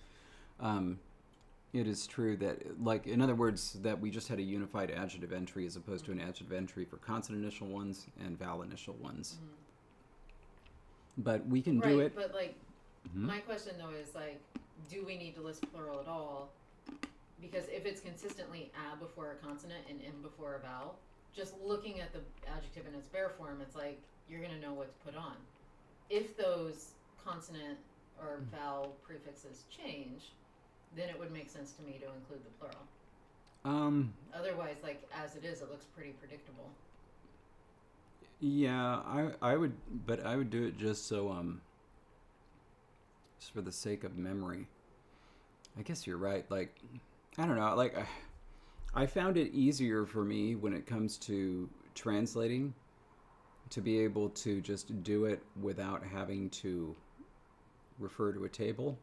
It is true that, like, in other words, that we just had a unified adjective entry as opposed to an adjective entry for consonant initial ones and vowel initial ones. Mm-hmm. But we can right, do it. But like, Mhm. my question though is like, do we need to list plural at all? Because if it's consistently a before a consonant and m before a vowel, just looking at the adjective in its bare form, it's like you're gonna know what to put on. If those consonant or vowel prefixes change, then it would make sense to me to include the plural. Otherwise, like as it is, it looks pretty predictable. Yeah, I would, but I would do it just so just for the sake of memory. I guess you're right. Like, I don't know. Like, I found it easier for me when it comes to translating to be able to just do it without having to refer to a table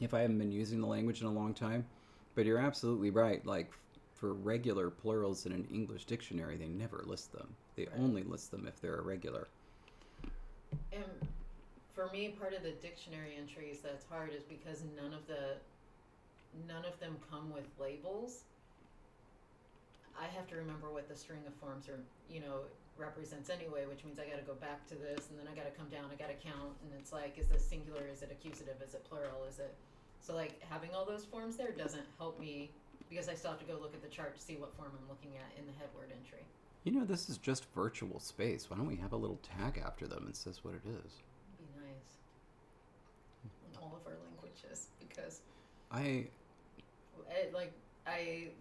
if I haven't been using the language in a long time. But you're absolutely right. Like, for regular plurals in an English dictionary, they never list them. They Right. only list them if they're irregular. And for me, part of the dictionary entries that's hard is because none of them come with labels. I have to remember what the string of forms are, represents anyway, which means I got to go back to this, and then I got to come down, I got to count, and it's like, is this singular, is it accusative, is it plural, is it? So like having all those forms there doesn't help me because I still have to go look at the chart to see what form I'm looking at in the headword entry. This is just virtual space. Why don't we have a little tag after them that says what it is? It'd be nice in all of our languages because I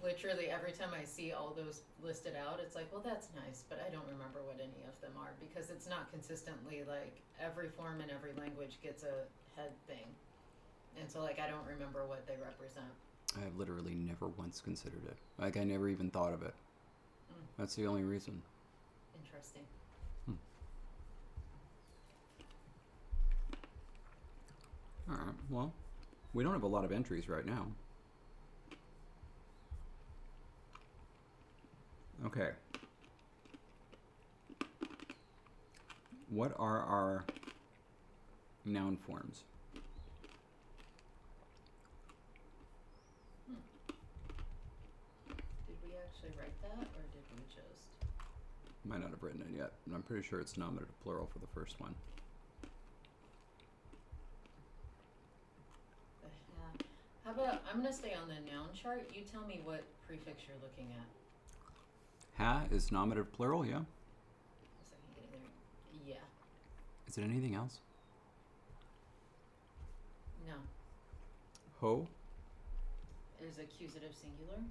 literally every time I see all those listed out, it's like, well, that's nice, but I don't remember what any of them are because it's not consistently like every form in every language gets a head thing. And so like I don't remember what they represent. I have literally never once considered it. Like, I never even thought of it. That's the only reason. Interesting. All right, well, we don't have a lot of entries right now. Okay. What are our noun forms? Did we actually write that or did we just? Might not have written it yet, and I'm pretty sure it's nominative plural for the first one. How about, I'm going to stay on the noun chart. You tell me what prefix you're looking at. Ha is nominative plural, yeah? So I can get in there. Yeah. Is it anything else? No. Ho? Is accusative singular?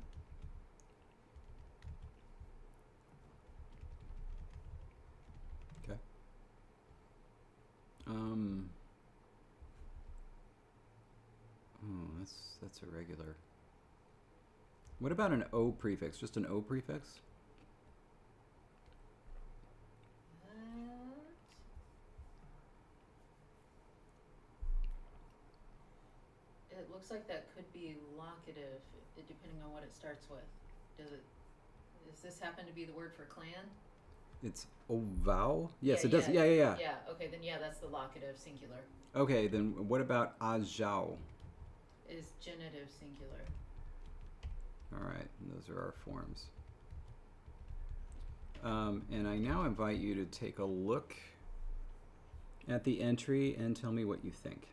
Okay. Oh, that's irregular. What about an O prefix? Just an O prefix? It looks like that could be locative, depending on what it starts with. Does this happen to be the word for clan? It's ovao? Yes, Yeah, it does. yeah. Yeah. Yeah, okay, then yeah, that's the locative singular. Okay, then what about ajao? Is genitive singular. All right, those are our forms. And I now invite you to take a look at the entry and tell me what you think.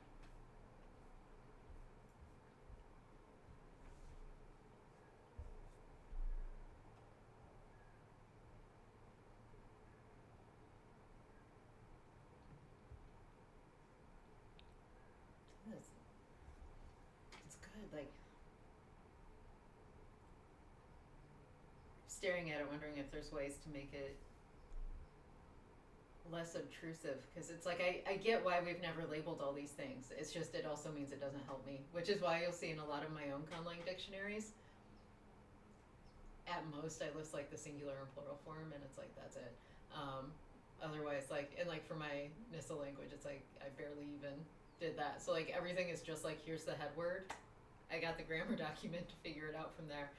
It's good, like staring at it, wondering if there's ways to make it less obtrusive, because it's like I get why we've never labeled all these things. It's just it also means it doesn't help me, which is why you'll see in a lot of my own conlang dictionaries, at most I list like the singular and plural form, and it's like that's it. Otherwise, like, and like for my Nissa language, it's like I barely even did that. So like everything is just like, here's the head word. I got the grammar document to figure it out from there.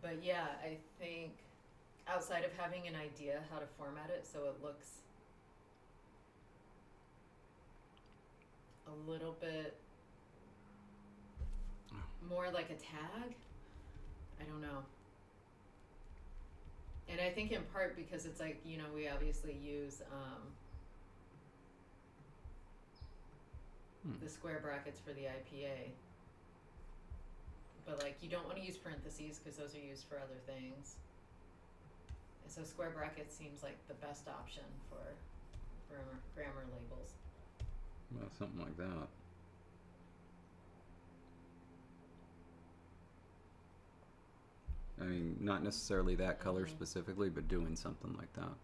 But yeah, I think outside of having an idea how to format it so it looks a little bit more like a tag, I don't know. And I think in part because it's like, you know, we obviously use the square brackets for the IPA. But like you don't want to use parentheses because those are used for other things. And so square brackets seems like the best option for grammar labels. Well, something like that. I mean, not necessarily that color specifically, but doing something like that.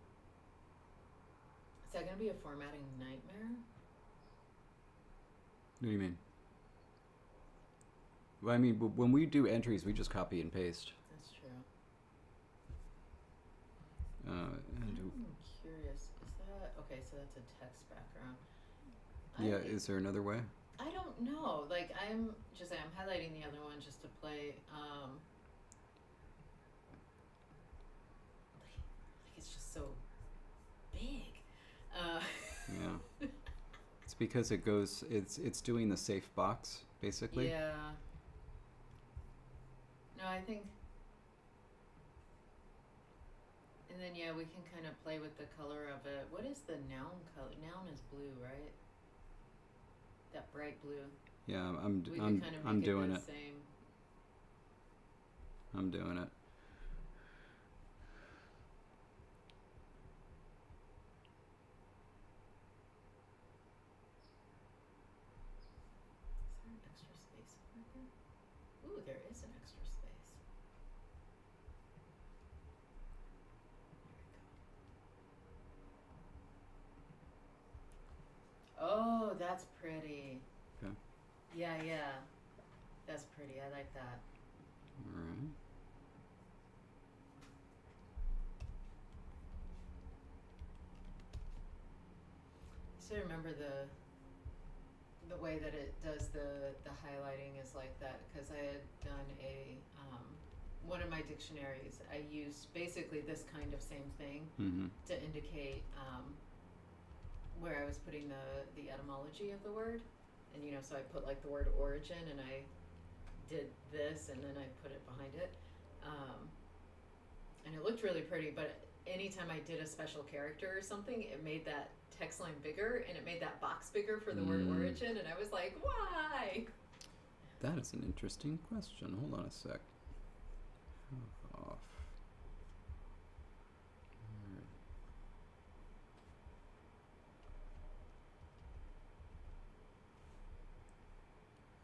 Is that going to be a formatting nightmare? What do you mean? Well, I mean, when we do entries, we just copy and paste. That's true. And I'm curious. Is that okay? So that's a text background. yeah, is there another way? I don't know. Like I'm highlighting the other one just to play. Like it's just so big. Yeah. It's because it goes. It's doing the safe box basically. Yeah. No, I think. And then yeah, we can kind of play with the color of it. What is the noun color? Noun is blue, right? That bright blue. Yeah, We could kind of I'm make doing the it. same. I'm doing it. Is there an extra space marker? Ooh, there is an extra space. There we go. Oh, that's pretty. Okay. Yeah, yeah. That's pretty. I like that. All right. So remember the way that it does the highlighting is like that, because I had done one of my dictionaries. I used basically this kind of same thing to indicate where I was putting the etymology of the word, and you know, so I put like the word origin, and I did this, and then I put it behind it, and it looked really pretty. But anytime I did a special character or something, it made that text line bigger, and it made that box bigger for the word origin, and I was like, why? That is an interesting question. Hold on a sec. Haughòf.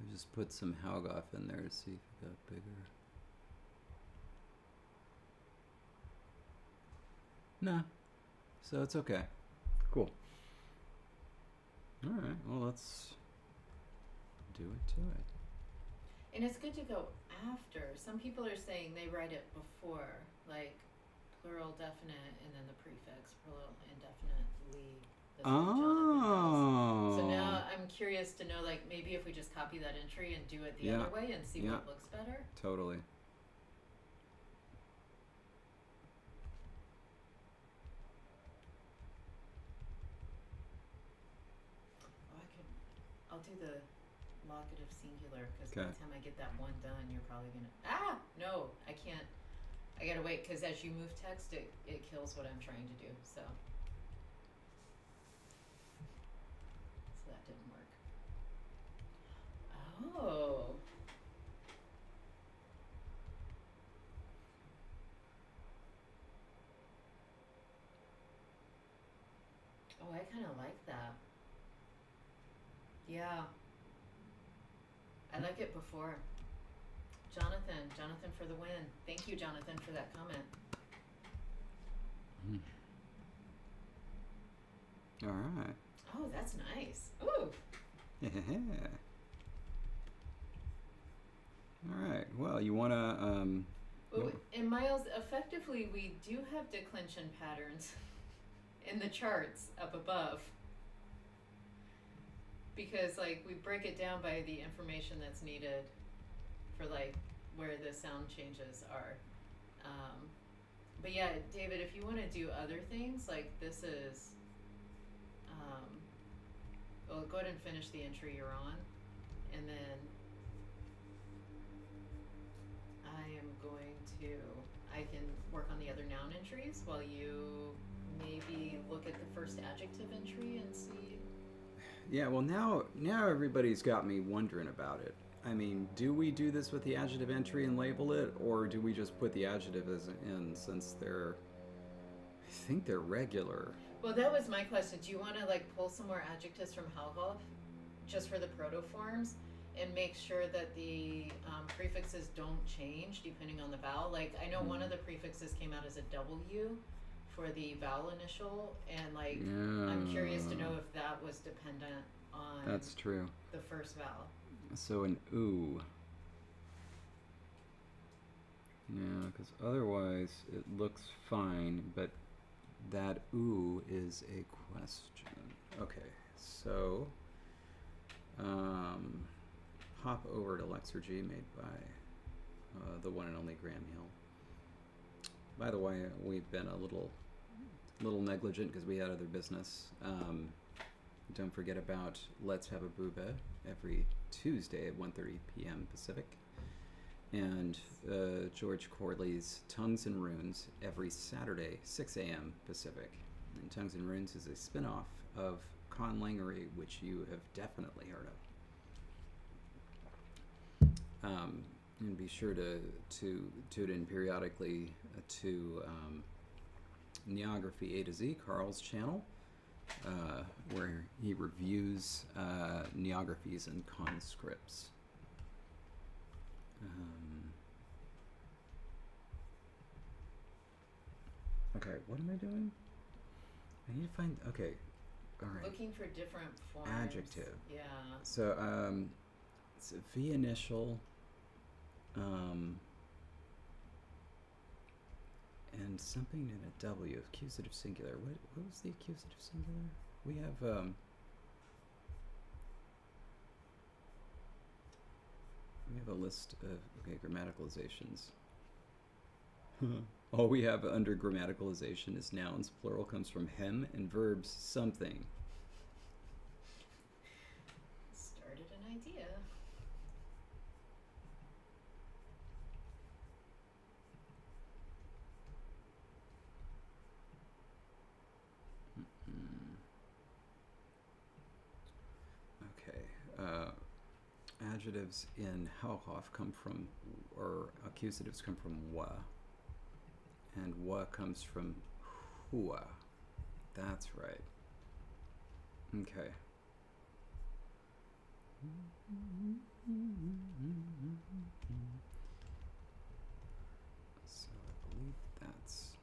I just put some Haughòf in there to see if it got bigger. Nah. So it's okay. Cool. Alright, well let's do it to it. And it's good to go after. Some people are saying they write it before, like plural definite and then the prefix, plural indefinitely. curious to know, like, maybe if we just copy that entry and do it the Yeah. other way and see Yeah. what looks better. Totally. Oh, I'll do the locative singular, because by Okay. the time I get that one done, you're probably gonna, no, I can't, I gotta wait, because as you move text, it kills what I'm trying to do, so. So that didn't work. Oh. Oh, I kinda like that. Yeah. I like it before. Jonathan for the win. Thank you, Jonathan, for that comment. All right. Oh, that's nice. Ooh. Yeah. All right. Well, you want to Ooh, and Miles, effectively, we do have declension patterns in the charts up above. Because, like, we break it down by the information that's needed for, like, where the sound changes are. But yeah, David, if you want to do other things, like this is, well, go ahead and finish the entry you're on, and then I can work on the other noun entries while you maybe look at the first adjective entry and see. Yeah, well, now everybody's got me wondering about it. I mean, do we do this with the adjective entry and label it, or do we just put the adjective as in, since they're, I think they're regular. Well, that was my question. Do you want to, like, pull some more adjectives from Haughòf just for the protoforms and make sure that the prefixes don't change depending on the vowel? Like, I know one of the prefixes came out as a W for the vowel initial, and, like, I'm curious to know if that was dependent on That's true. the first vowel. So an ooh. Yeah, because otherwise it looks fine, but that ooh is a question. Okay, so hop over to Lexergy, made by the one and only Graham Hill. By the way, we've been a little negligent because we had other business. Don't forget about Let's Have a Booba every Tuesday at 1:30 p.m. Pacific, and George Corley's Tongues and Runes every Saturday 6 a.m. Pacific. And Tongues and Runes is a spin-off of Conlangery, which you have definitely heard of. And be sure to tune in periodically to Neography A to Z, Carl's channel, where he reviews neographies and conscripts. Okay, what am I doing? I need to find, okay, all right. Looking for different forms. Adjective. Yeah. So, it's a V initial, and something in a W, accusative singular. What was the accusative singular? We have, a list of, okay, grammaticalizations. All we have under grammaticalization is nouns. Plural comes from hem, and verbs something. Started an idea. Okay. Adjectives in Haughòf come from, or accusatives come from wa, and wa comes from hua. That's right. Okay. So I believe that's,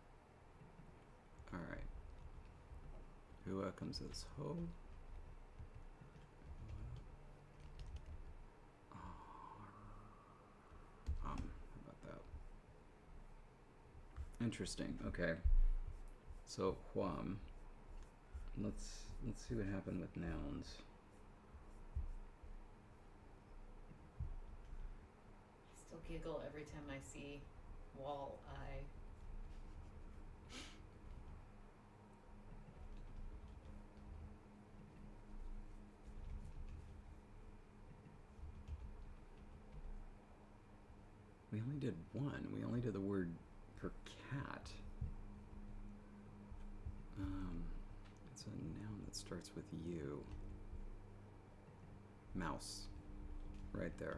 all right. Hua comes as ho. How about that? Interesting. Okay. So huam. Let's see what happened with nouns. giggle every time I see wall-eye. We only did one. We only did the word for cat. It's a noun that starts with U. Mouse. Right there.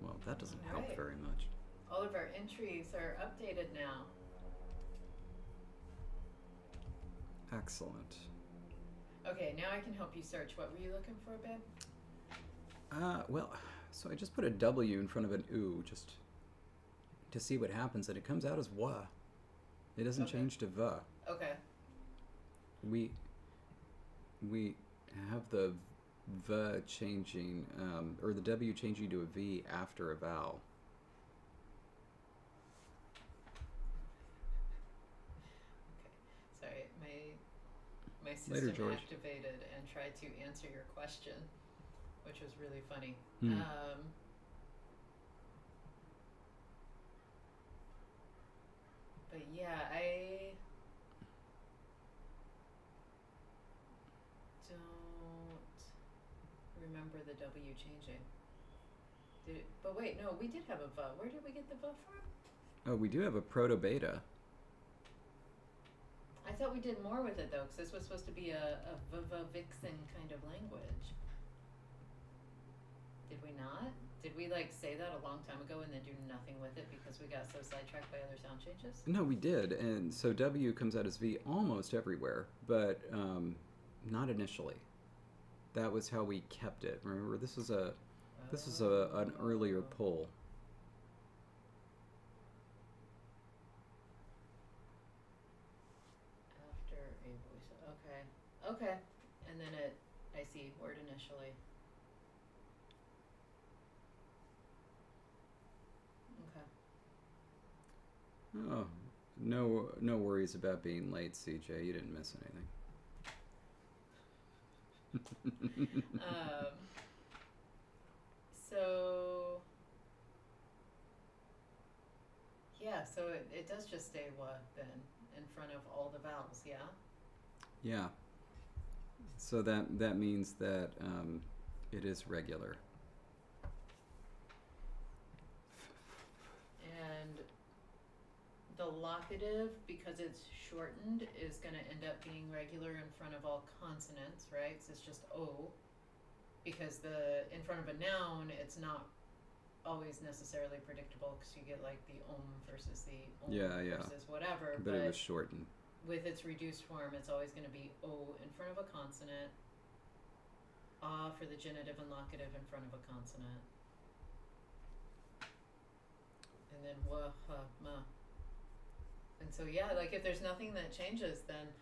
Well, that doesn't help Alright. very much. All of our entries are updated now. Excellent. Okay, now I can help you search. What were you looking for, babe? Well, so I just put a W in front of an U just to see what happens, and it comes out as wa. It doesn't Okay. change to va. Okay. We have the va changing, or the W changing to a V after a vowel. Sorry, my Later, system George. activated and tried to answer your question, which was really funny. Hmm. But yeah, I don't remember the W changing. Did it? But wait, no, we did have a va. Where did we get the va from? Oh, we do have a proto-beta. I thought we did more with it though, because this was supposed to be a vixen kind of language. Did we not? Did we like say that a long time ago and then do nothing with it because we got so sidetracked by other sound changes? No, we did, and so W comes out as V almost everywhere, but not initially. That was how we kept it. Remember, this was an earlier pull. After a voice. Okay. Okay. And then I see word initially. Okay. Oh, no worries about being late, CJ. You didn't miss anything. So yeah, so it does just stay what then in front of all the vowels, yeah? Yeah. So that means that it is regular. And the locative, because it's shortened, is going to end up being regular in front of all consonants, right? So it's just O. Because in front of a noun, it's not always necessarily predictable because you get like the versus the versus whatever. But it was shortened. With its reduced form, it's always going to be O in front of a consonant, for the genitive and locative in front of a consonant, and then ma. And so yeah, like if there's nothing that changes, then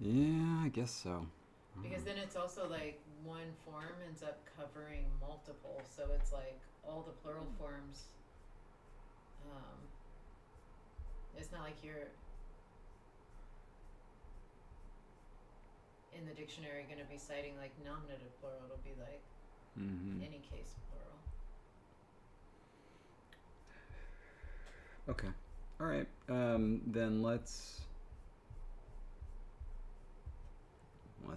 Yeah, I guess so. Because then it's also like one form ends up covering multiple, so it's like all the plural forms. It's not like you're in the dictionary going to be citing like nominative plural. It'll be like any case plural. Okay. All right. Then let's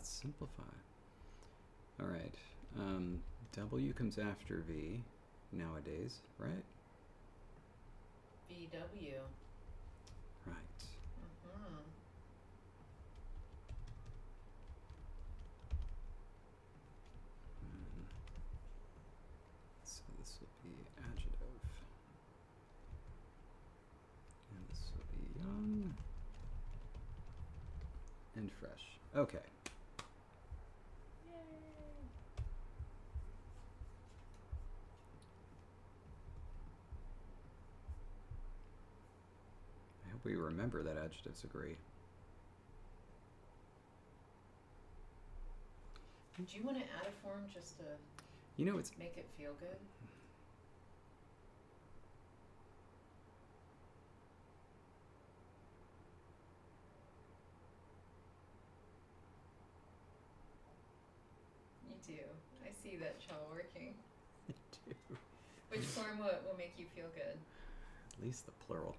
simplify. All right. W comes after V nowadays, right? VW. Right. So this will be adjective. And this will be young and fresh. Okay. I hope we remember that adjectives agree. Do you want to add a form just to You know, it's make it feel good? do. I see that shawl working. I do. Which form will make you feel good? At least the plural.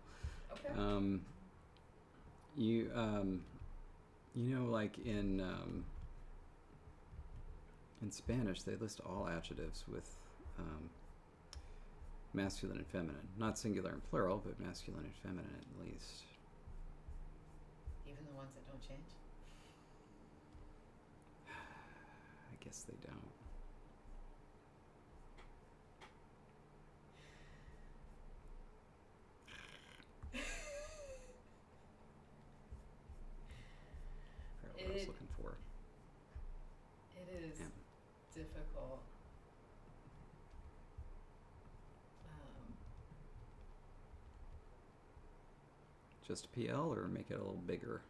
Okay. You know, like in Spanish, they list all adjectives with masculine and feminine. Not singular and plural, but masculine and feminine at least. Even the ones that don't change? I guess they don't. I forgot what I was looking for. It is Yeah. difficult. Just PL or make it a little bigger?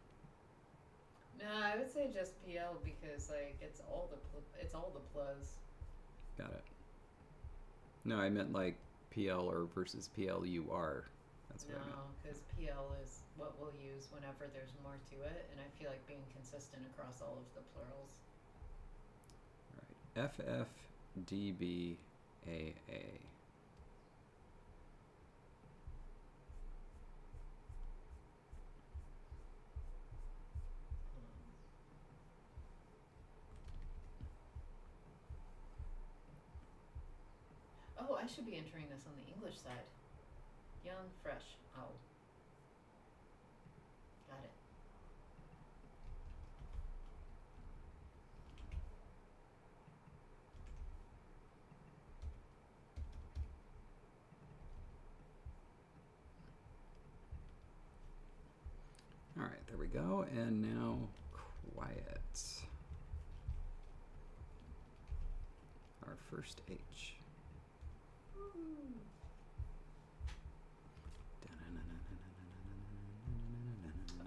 No, I would say just PL because like it's all the plus. Got it. No, I meant like PL or versus PLUR. That's what I meant. No, because PL is what we'll use whenever there's more to it, and I feel like being consistent across all of the plurals. Right. FFDBAA. Oh, I should be entering this on the English side. Young, fresh. Oh. Got it. All right, there we go. And now quiet. Our first H.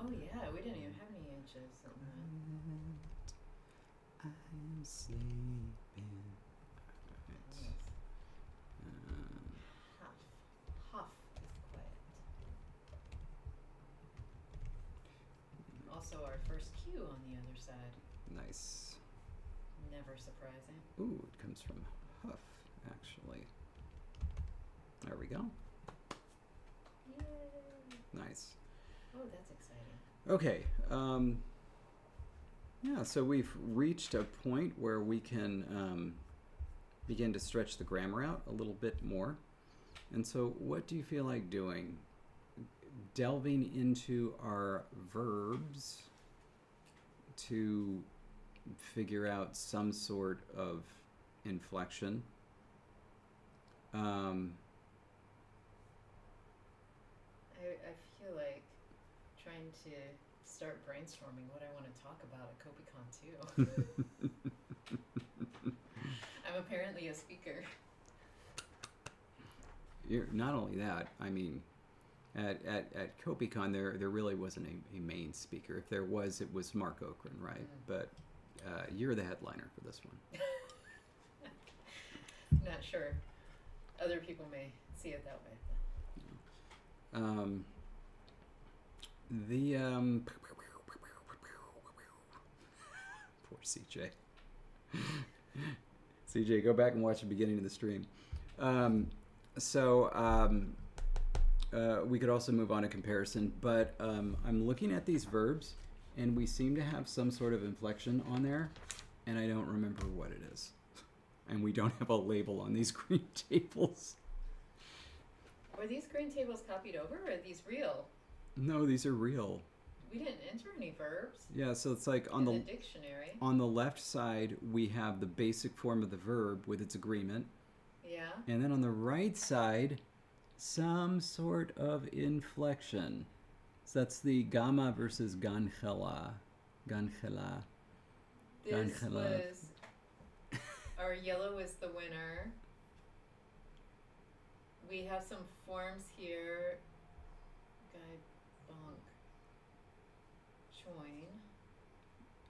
Oh yeah, we didn't even have any H's in that. I'm sleeping. Right. Haughòf is quiet. Also our first Q on the other side. Nice. Never surprising. Ooh, it comes from Huff, actually. There we go. Yay! Nice. Oh, that's exciting. Okay. Yeah, so we've reached a point where we can begin to stretch the grammar out a little bit more. And so what do you feel like doing? Delving into our verbs to figure out some sort of inflection. I feel like trying to start brainstorming what I want to talk about at Kopikon II. I'm apparently a speaker. Not only that, I mean, at Kopikon there really wasn't a main speaker. If there was, it was Mark Okren, right? But you're the headliner for this one. Not sure. Other people may see it that way. Poor CJ. CJ, go back and watch the beginning of the stream. We could also move on to comparison, but I'm looking at these verbs, and we seem to have some sort of inflection on there, and I don't remember what it is. And we don't have a label on these green tables. Were these green tables copied over, or are these real? No, these are real. We didn't enter any verbs. Yeah, so it's like on in the dictionary. On the left side, we have the basic form of the verb with its agreement. Yeah. And then on the right side, some sort of inflection. So that's the gamma versus ganchela. Ganchela. This was our yellow is the winner. We have some forms here. Guy bonk. Join.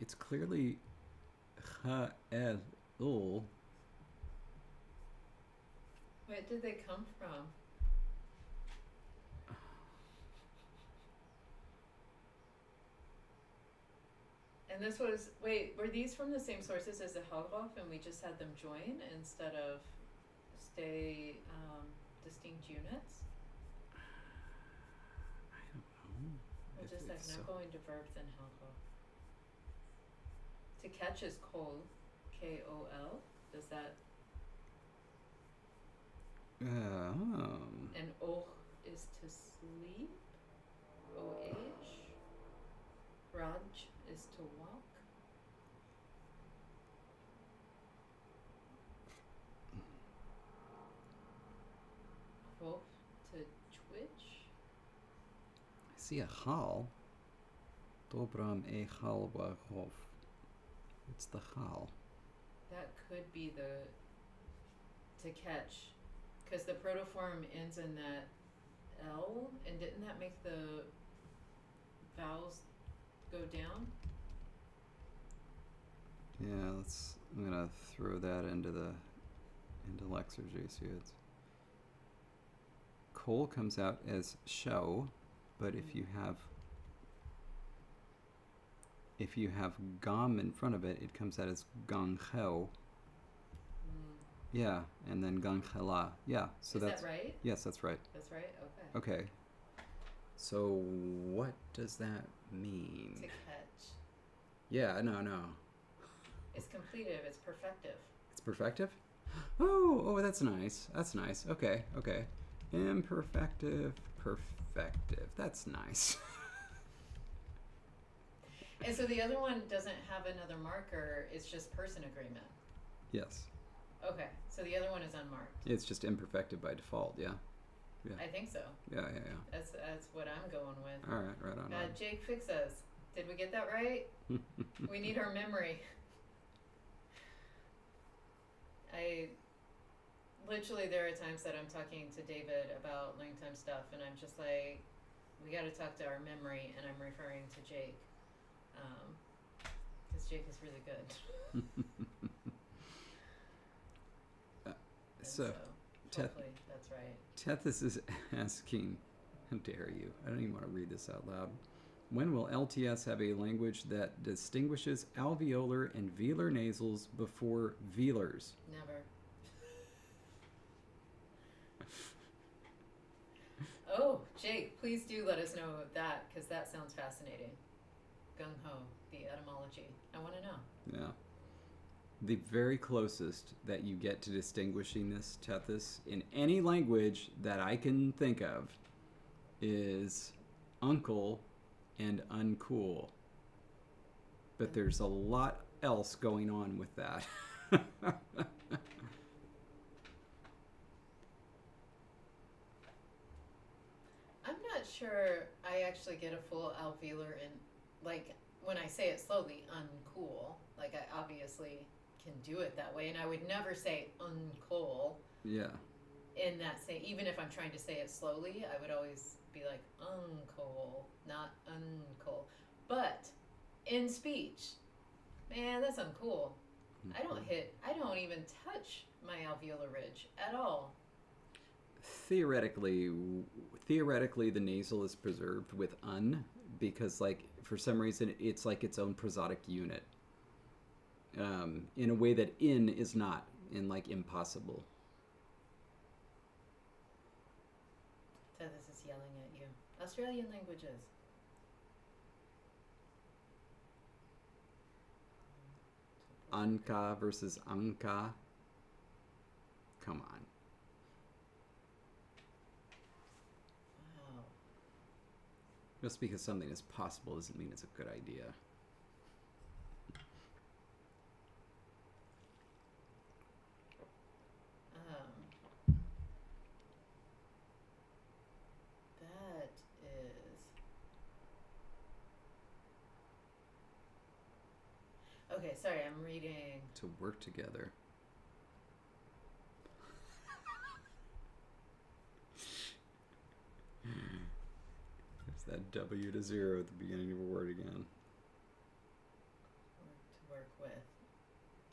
It's clearly Ha'el. Where did they come from? And this was, wait, were these from the same sources as the Haughòf and we just had them join instead of stay distinct units? I don't know. Or if just like it's not going to verbs in Haughòf. To catch is kol, K-O-L. Does that, and och is to sleep, O-H. Raj is to walk. Haughòf to twitch. I see a hal. Dobram e hal wa hof. It's the hal. That could be the to catch, because the protoform ends in that L, and didn't that make the vowels go down? Yeah, I'm gonna throw that into Lexergy. Coal comes out as show, but if you have gam in front of it, it comes out as gangho. Yeah, and then gangela. Yeah, so Is that's that right? Yes, that's right. That's right? Okay. Okay. So what does that mean? To catch. Yeah, no. It's completive, it's perfective. It's perfective? Oh, that's nice. That's nice. Okay. Imperfective, perfective. That's nice. And so the other one doesn't have another marker, it's just person agreement. Yes. Okay, so the other one is unmarked. It's just imperfective by default, yeah. I think so. Yeah. That's what I'm going with. All right, right on. Jake, fix us. Did we get that right? We need our memory. Literally, there are times that I'm talking to David about LangTime stuff, and I'm just like, we got to talk to our memory, and I'm referring to Jake, because Jake is really good. So, hopefully that's right. Tethys is asking, how dare you? I don't even want to read this out loud. When will LTS have a language that distinguishes alveolar and velar nasals before velars? Never. Oh, Jake, please do let us know that, because that sounds fascinating. Gung-ho, the etymology. I want to know. Yeah. The very closest that you get to distinguishing this, Tethys, in any language that I can think of is uncle and uncool. But there's a lot else going on with that. I'm not sure I actually get a full alveolar in, like, when I say it slowly, uncool. Like, I obviously can do it that way, and I would never say uncool. Yeah. In that say, even if I'm trying to say it slowly, I would always be like uncool, not uncool. But in speech, man, that's uncool. I don't even touch my alveolar ridge at all. Theoretically, the nasal is preserved with un because, like, for some reason, it's like its own prosodic unit. In a way that in is not, in like impossible. So this is yelling at you. Australian languages. Anka versus anka. Come on. Wow. Just because something is possible doesn't mean it's a good idea. That is... Okay, sorry, I'm reading... To work together. There's that W to 0 at the beginning of a word again. To work with.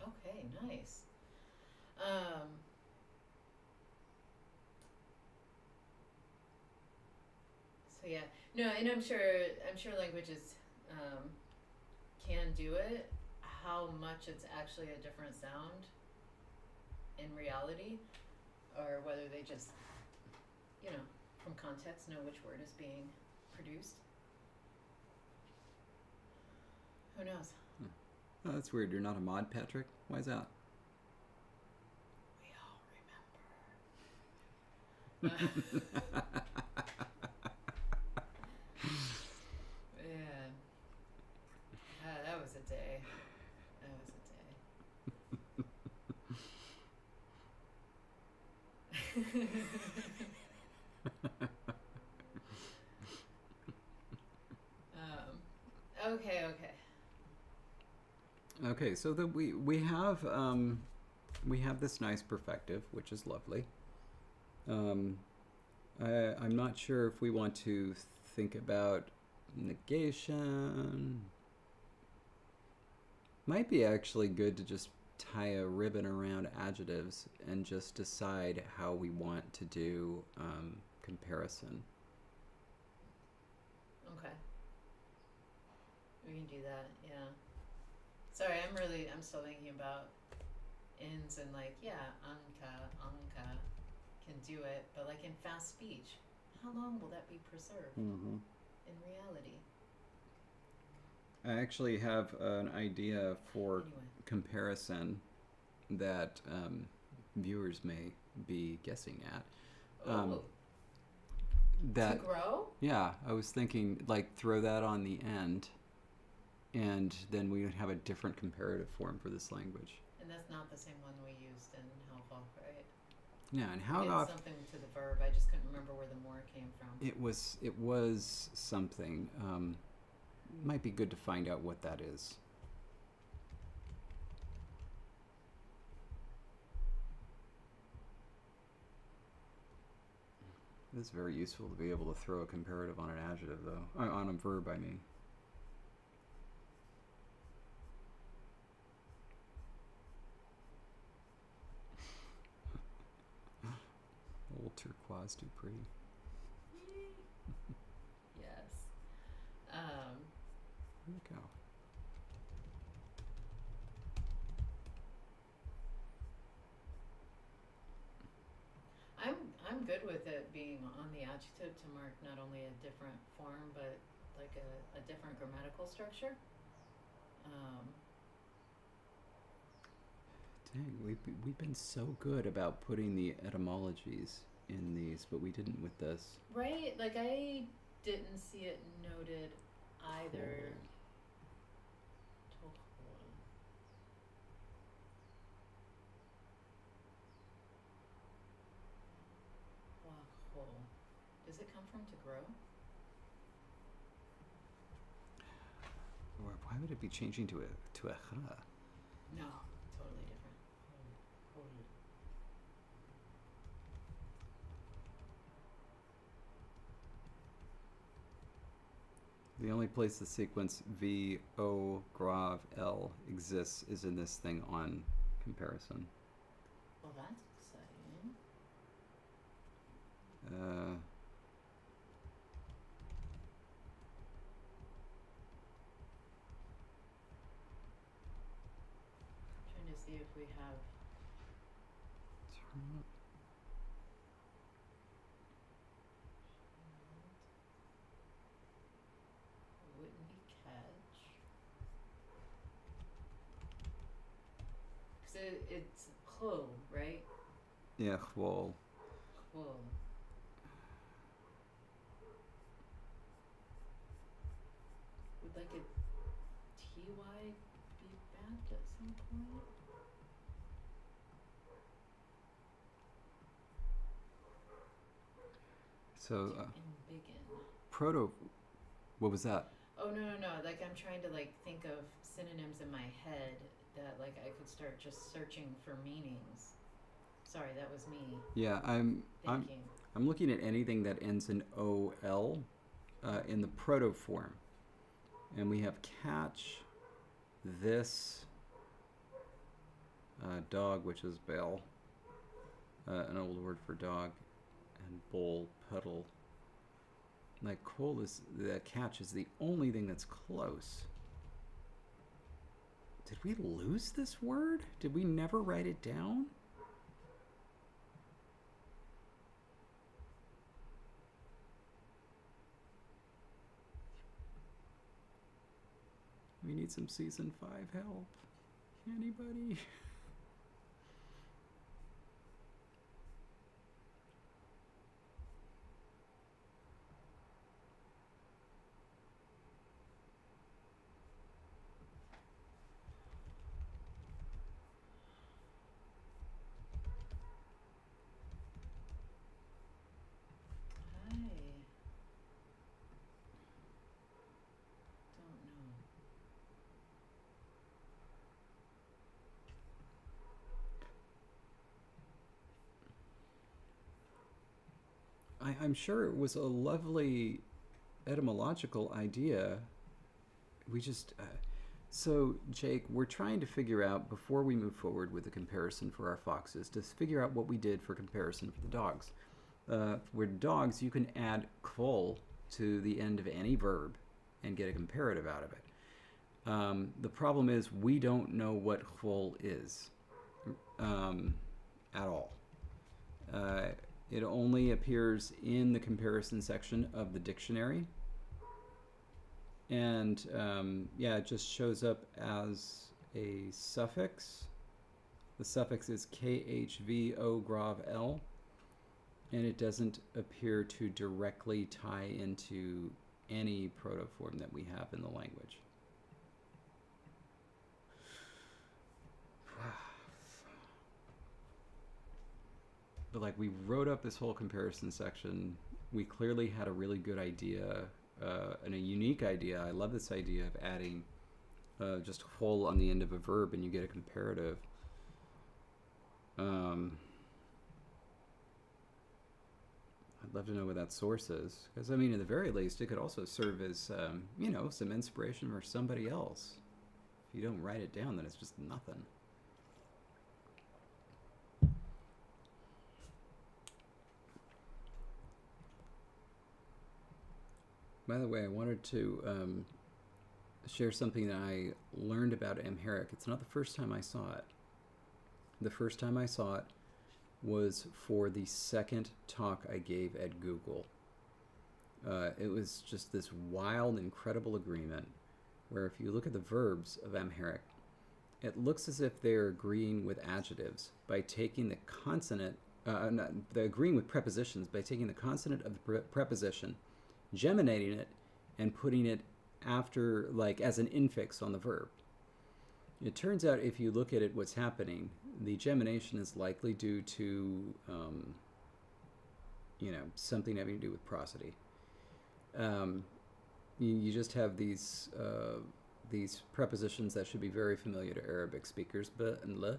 Okay, nice. So yeah, no, and I'm sure languages can do it, how much it's actually a different sound in reality, or whether they just, you know, from context know which word is being produced. Who knows? Oh, that's weird. You're not a mod, Patrick? Why is that? We all remember. Man. That was a day. That was a day. Okay. Okay, so we have this nice perfective, which is lovely. I'm not sure if we want to think about negation. Might be actually good to just tie a ribbon around adjectives and just decide how we want to do comparison. Okay. We can do that, yeah. Sorry, I'm still thinking about ins and like, yeah, anka can do it, but like in fast speech, how long will that be preserved in reality? I actually have an idea for Anyway. comparison that viewers may be guessing at. To grow? Yeah, I was thinking like throw that on the end, and then we would have a different comparative form for this language. And that's not the same one we used in Haughòf, right? Yeah, and We Haughòf. did something to the verb. I just couldn't remember where the more came from. It was something. Might be good to find out what that is. It's very useful to be able to throw a comparative on an adjective, though. On a verb, I mean. Old turquoise Dupree. Yes. There we go. I'm good with it being on the adjective to mark not only a different form but like a different grammatical structure. Dang, we've been so good about putting the etymologies in these, but we didn't with this. Right? Like I didn't see it noted either. Does it come from to grow? Or why would it be changing to a ha? No, totally different. The only place the sequence V, O, grav, L exists is in this thing on comparison. Well, that's exciting. Trying to see if we have. Wouldn't be catch. So it's clo, right? Yeah, well. Clo. Would like a TY be back at some point? So, Big N. proto. What was that? Oh no. Like I'm trying to like think of synonyms in my head that like I could start just searching for meanings. Sorry, that was me Yeah, thinking. I'm looking at anything that ends in OL in the proto form. And we have catch, this, dog, which is bell, an old word for dog, and bowl, puddle. Like coal is, the catch is the only thing that's close. Did we lose this word? Did we never write it down? We need some season 5 help. Anybody? I don't know. I'm sure it was a lovely etymological idea. We just so Jake, we're trying to figure out before we move forward with the comparison for our foxes to figure out what we did for comparison for the dogs. With dogs, you can add kvol to the end of any verb and get a comparative out of it. The problem is we don't know what kvol is at all. It only appears in the comparison section of the dictionary. And yeah, it just shows up as a suffix. The suffix is khvo grav l, and it doesn't appear to directly tie into any protoform that we have in the language. But like, we wrote up this whole comparison section. We clearly had a really good idea and a unique idea. I love this idea of adding just whole on the end of a verb and you get a comparative. I'd love to know what that source is, because I mean, at the very least, it could also serve as you know, some inspiration for somebody else. If you don't write it down, then it's just nothing. By the way, I wanted to share something that I learned about Amharic. It's not the first time I saw it. The first time I saw it was for the second talk I gave at Google. It was just this wild, incredible agreement where if you look at the verbs of Amharic, it looks as if they're agreeing with adjectives by taking the consonant, they're agreeing with prepositions by taking the consonant of the preposition, geminating it, and putting it after, like, as an infix on the verb. It turns out if you look at it, what's happening, the gemination is likely due to, you know, something having to do with prosody. You just have these prepositions that should be very familiar to Arabic speakers, but and le,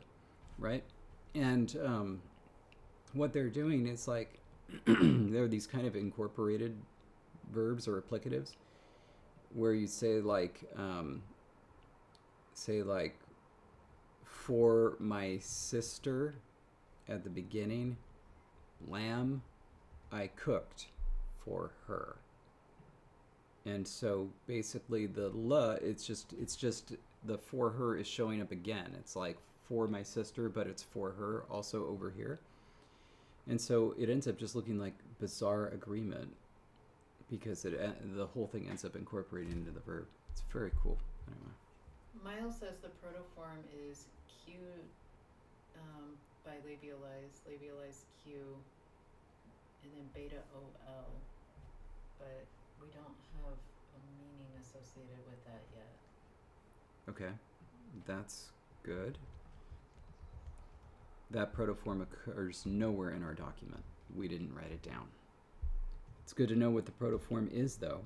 right? And what they're doing is like, there are these kind of incorporated verbs or applicatives where you say like for my sister at the beginning, lamb I cooked for her. And so basically the la, it's just the for her is showing up again. It's like for my sister, but it's for her also over here. And so it ends up just looking like bizarre agreement, because the whole thing ends up incorporating into the verb. It's very cool. Anyway. Miles says the protoform is Q by labialized Q, and then beta OL, but we don't have a meaning associated with that yet. Okay, that's good. That protoform occurs nowhere in our document. We didn't write it down. It's good to know what the protoform is, though.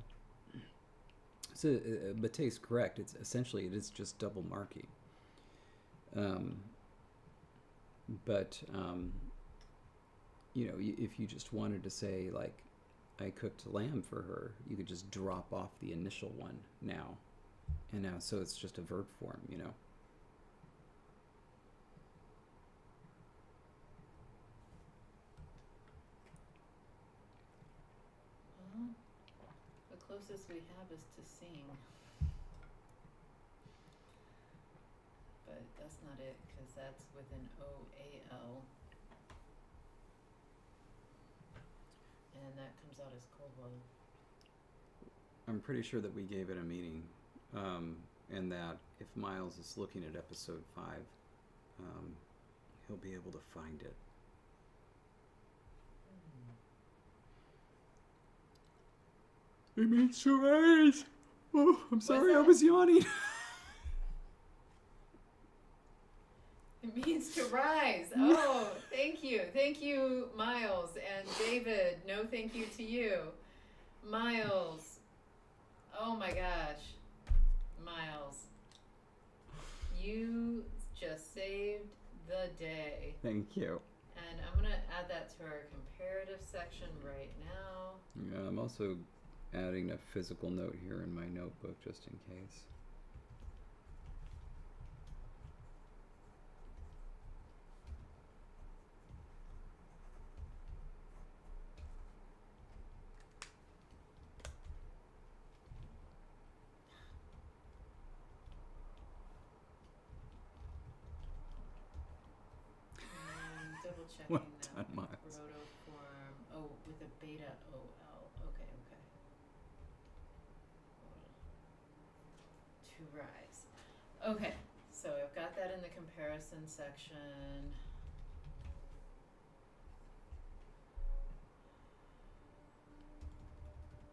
So, Mate's correct. It's essentially, it is just double marking. You know, if you just wanted to say, like, I cooked lamb for her, you could just drop off the initial one now. And now, so it's just a verb form, you know. Well, the closest we have is to sing. that's not it, because that's with an O-A-L. And that comes out as Koval. I'm pretty sure that we gave it a meaning, and that if Miles is looking at episode 5, he'll be able to find it. It means to rise. Oh, I'm sorry, I that? was yawning. It means to rise. Oh, thank you. Thank you, Miles. And David, no thank you to you. Miles. Oh my gosh. Miles. You just saved the day. Thank you. And I'm going to add that to our comparative section right now. Yeah, I'm also adding a physical note here in my notebook just in case. Double checking Well that done, Miles. protoform. Oh, with a beta OL. Okay, okay. To rise. Okay, so I've got that in the comparison section.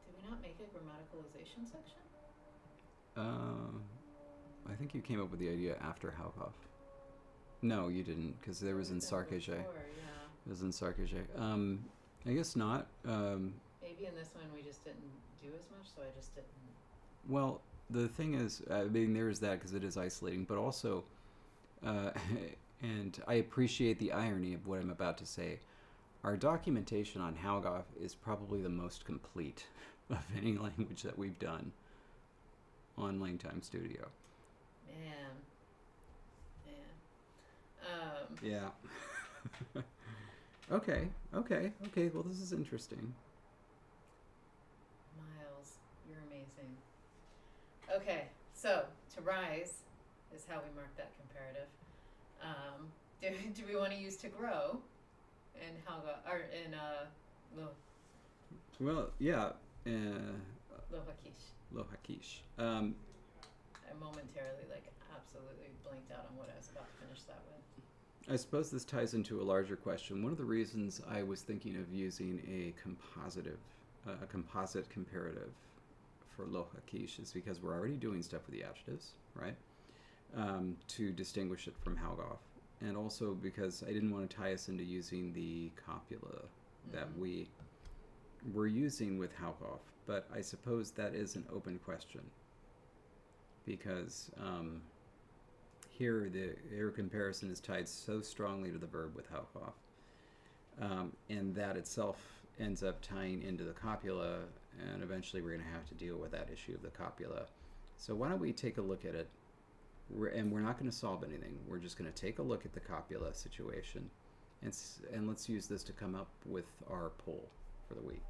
Did we not make a grammaticalization section? I think you came up with the idea after Haughòf. No, you didn't, because there was in Sarkage. Yeah. It was in Sarkage. I guess not. Maybe in this one we just didn't do as much, so I just didn't. Well, the thing is, I mean, there is that because it is isolating, but also, and I appreciate the irony of what I'm about to say, our documentation on Haughòf is probably the most complete of any language that we've done on LangTime Studio. Man. Yeah. Okay. Well, this is interesting. Miles, you're amazing. Okay, so to rise is how we mark that comparative. Do we want to use to grow in Haughòf or in Well, yeah. Lohakish? Lohakish. I momentarily absolutely blanked out on what I was about to finish that with. I suppose this ties into a larger question. One of the reasons I was thinking of using a composite comparative for Lohakish is because we're already doing stuff with the adjectives, right? To distinguish it from Haughòf. And also because I didn't want to tie us into using the copula that we were using with Haughòf. But I suppose that is an open question. Because here comparison is tied so strongly to the verb with Haughòf, and that itself ends up tying into the copula, and eventually we're going to have to deal with that issue of the copula. So why don't we take a look at it, and we're not going to solve anything. We're just going to take a look at the copula situation, and let's use this to come up with our poll for the week.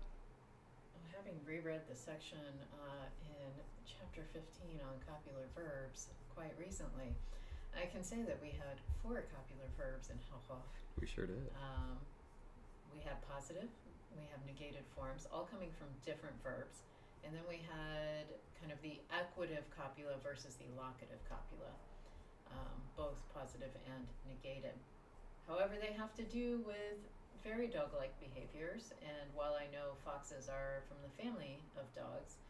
Having reread the section in chapter 15 on copular verbs quite recently, I can say that we had 4 copular verbs in Haughòf. We sure did. We had positive, we have negated forms, all coming from different verbs, and then we had kind of the equative copula versus the locative copula, both positive and negated. However, they have to do with very dog-like behaviors, and while I know foxes are from the family of dogs,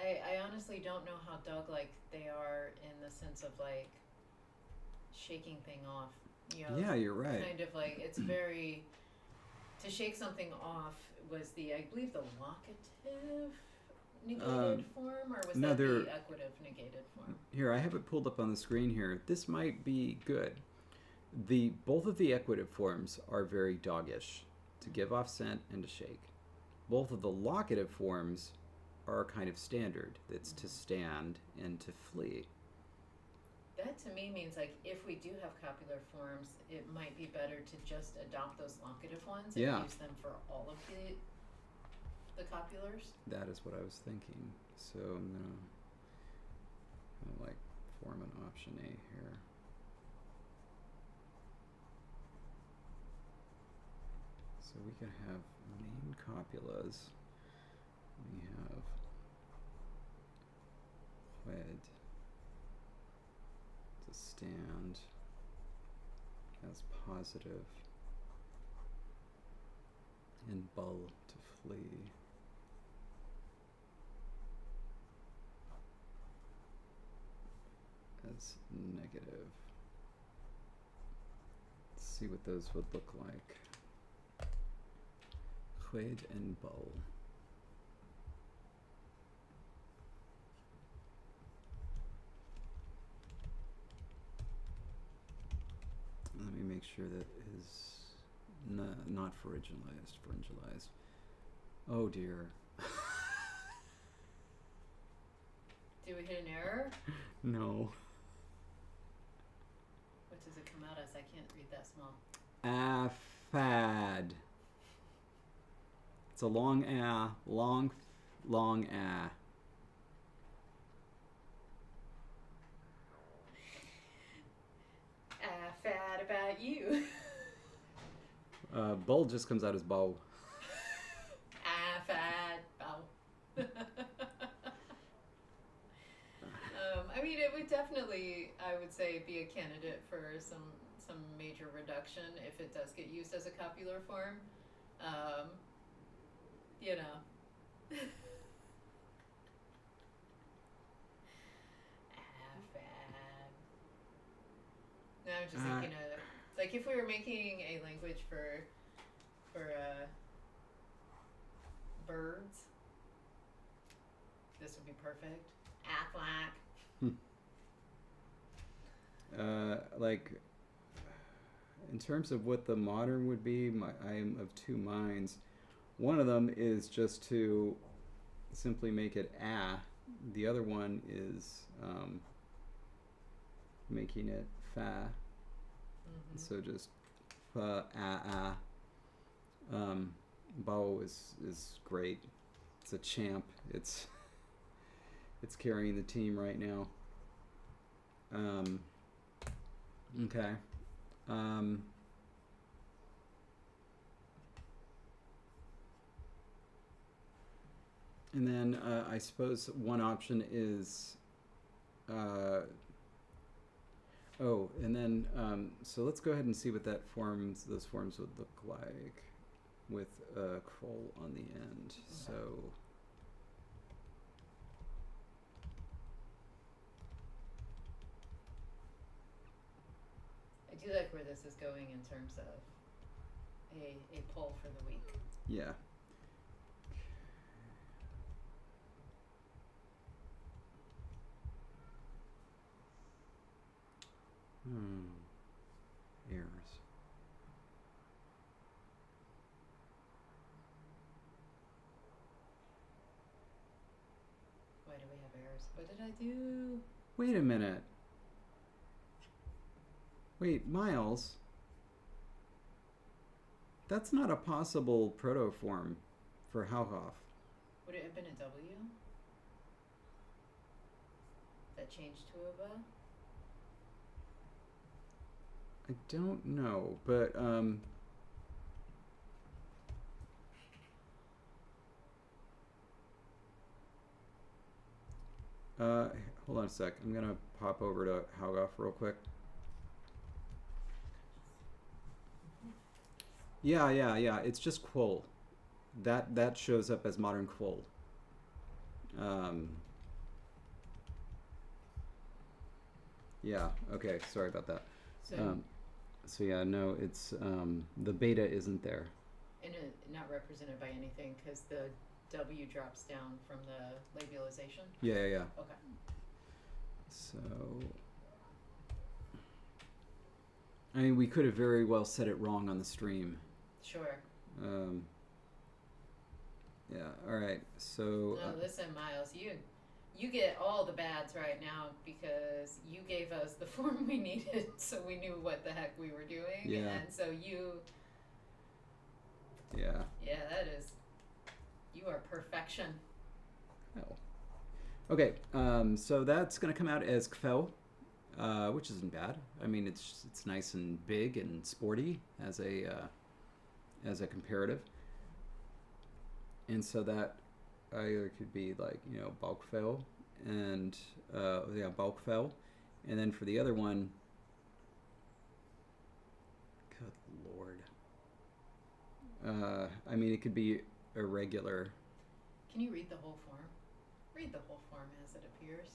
I honestly don't know how dog-like they are in the sense of shaking thing off. Yeah, you're right. Kind of it's very, to shake something off was I believe the locative negated form, or was that the equative negated form? Here, I have it pulled up on the screen here. This might be good. Both of the equative forms are very doggish, to give off scent and to shake. Both of the locative forms are kind of standard. It's to stand and to flee. That to me means if we do have copular forms, it might be better to just adopt those locative ones and use them for all of the copulars. That is what I was thinking. So I'm I like form an option A here. So we could have main copulas. We have wed to stand as positive and bull to flee. As negative. Let's see what those would look like. Quaid and bull. Let me make sure that is not pharyngalized. Oh dear. Do we hit an error? No. What does it come out as? I can't read that small. Affad. It's a long a, long a. Fad about you. Bull just comes out as bow. Fad bow. I mean, it would definitely, I would say, be a candidate for some major reduction if it does get used as a copular form. You know. Fad. Now I'm just thinking of, like, if we were making a language for birds, this would be perfect. Aflac. Like, in terms of what the modern would be, I am of two minds. One of them is just to simply make it a. The other one is making it fa. Mm-hmm. So just fa a. Bao is great. It's a champ. It's carrying the team right now. Okay. And then I suppose one option is and then so let's go ahead and see what those forms would look like with a kroll on the end. So I do like where this is going in terms of a poll for the week. yeah. Errors. Why do we have errors? What did I do? Wait a minute. Wait, Miles. That's not a possible protoform for Haughòf. Would it have been a W? That changed to a V? I don't know, but hold on a sec. I'm gonna pop over to Haughòf real quick. Yeah. It's just quoll. That shows up as modern quoll. Yeah. Okay. Sorry about that. So yeah, no, it's the beta isn't there. And not represented by anything because the W drops down from the labialization? Yeah. Okay. So, I mean, we could have very well said it wrong on the stream. Sure. Yeah, all right, so... No, listen, Miles, you get all the bads right now because you gave us the form we needed so we knew what the heck we were doing. Yeah. And so you... Yeah. Yeah, that is... You are perfection. Oh. Okay, so that's going to come out as kfel, which isn't bad. I mean, it's nice and big and sporty as a comparative. And so that either could be like, balkfel and balkfel. And then for the other one, good Lord. I mean, it could be irregular. Can you read the whole form? Read the whole form as it appears.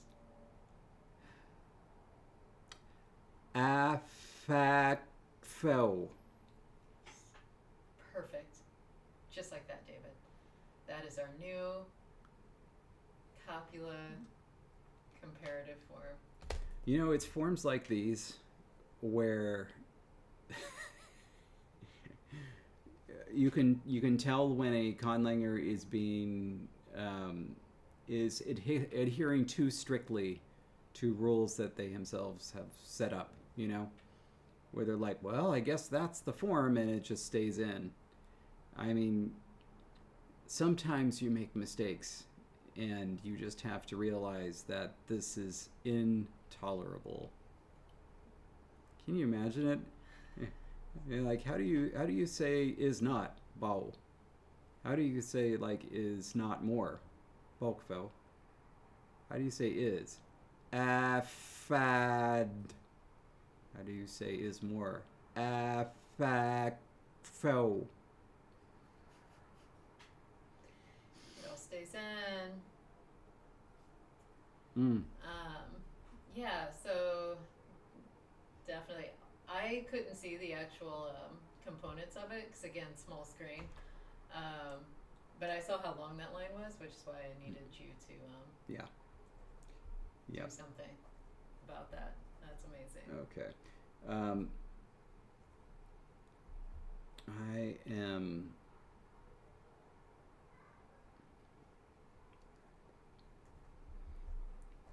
Affakfel. Perfect. Just like that, David. That is our new copula comparative form. It's forms like these where you can tell when a conlanger is being adhering too strictly to rules that they themselves have set up. Where they're like, well, I guess that's the form, and it just stays in. I mean, sometimes you make mistakes, and you just have to realize that this is intolerable. Can you imagine it? Like, how do you say is not bao? How do you say like is not more? Balkfel. How do you say is? Affad. How do you say is more? Affakfel. It all stays in. Yeah, so definitely. I couldn't see the actual components of it, because again, small screen. But I saw how long that line was, which is why I needed you to do something about that. That's amazing. Okay.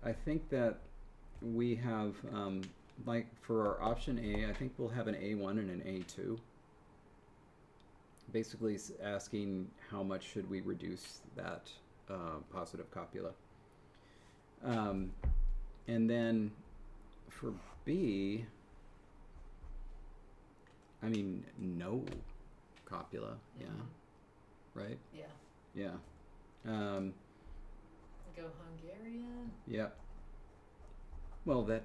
I think that we have, like for our option A, I think we'll have an A1 and an A2. Basically asking how much should we reduce that positive copula. And then for B, I mean, no copula, right? Yeah. Go Hungarian. Yeah. Well, it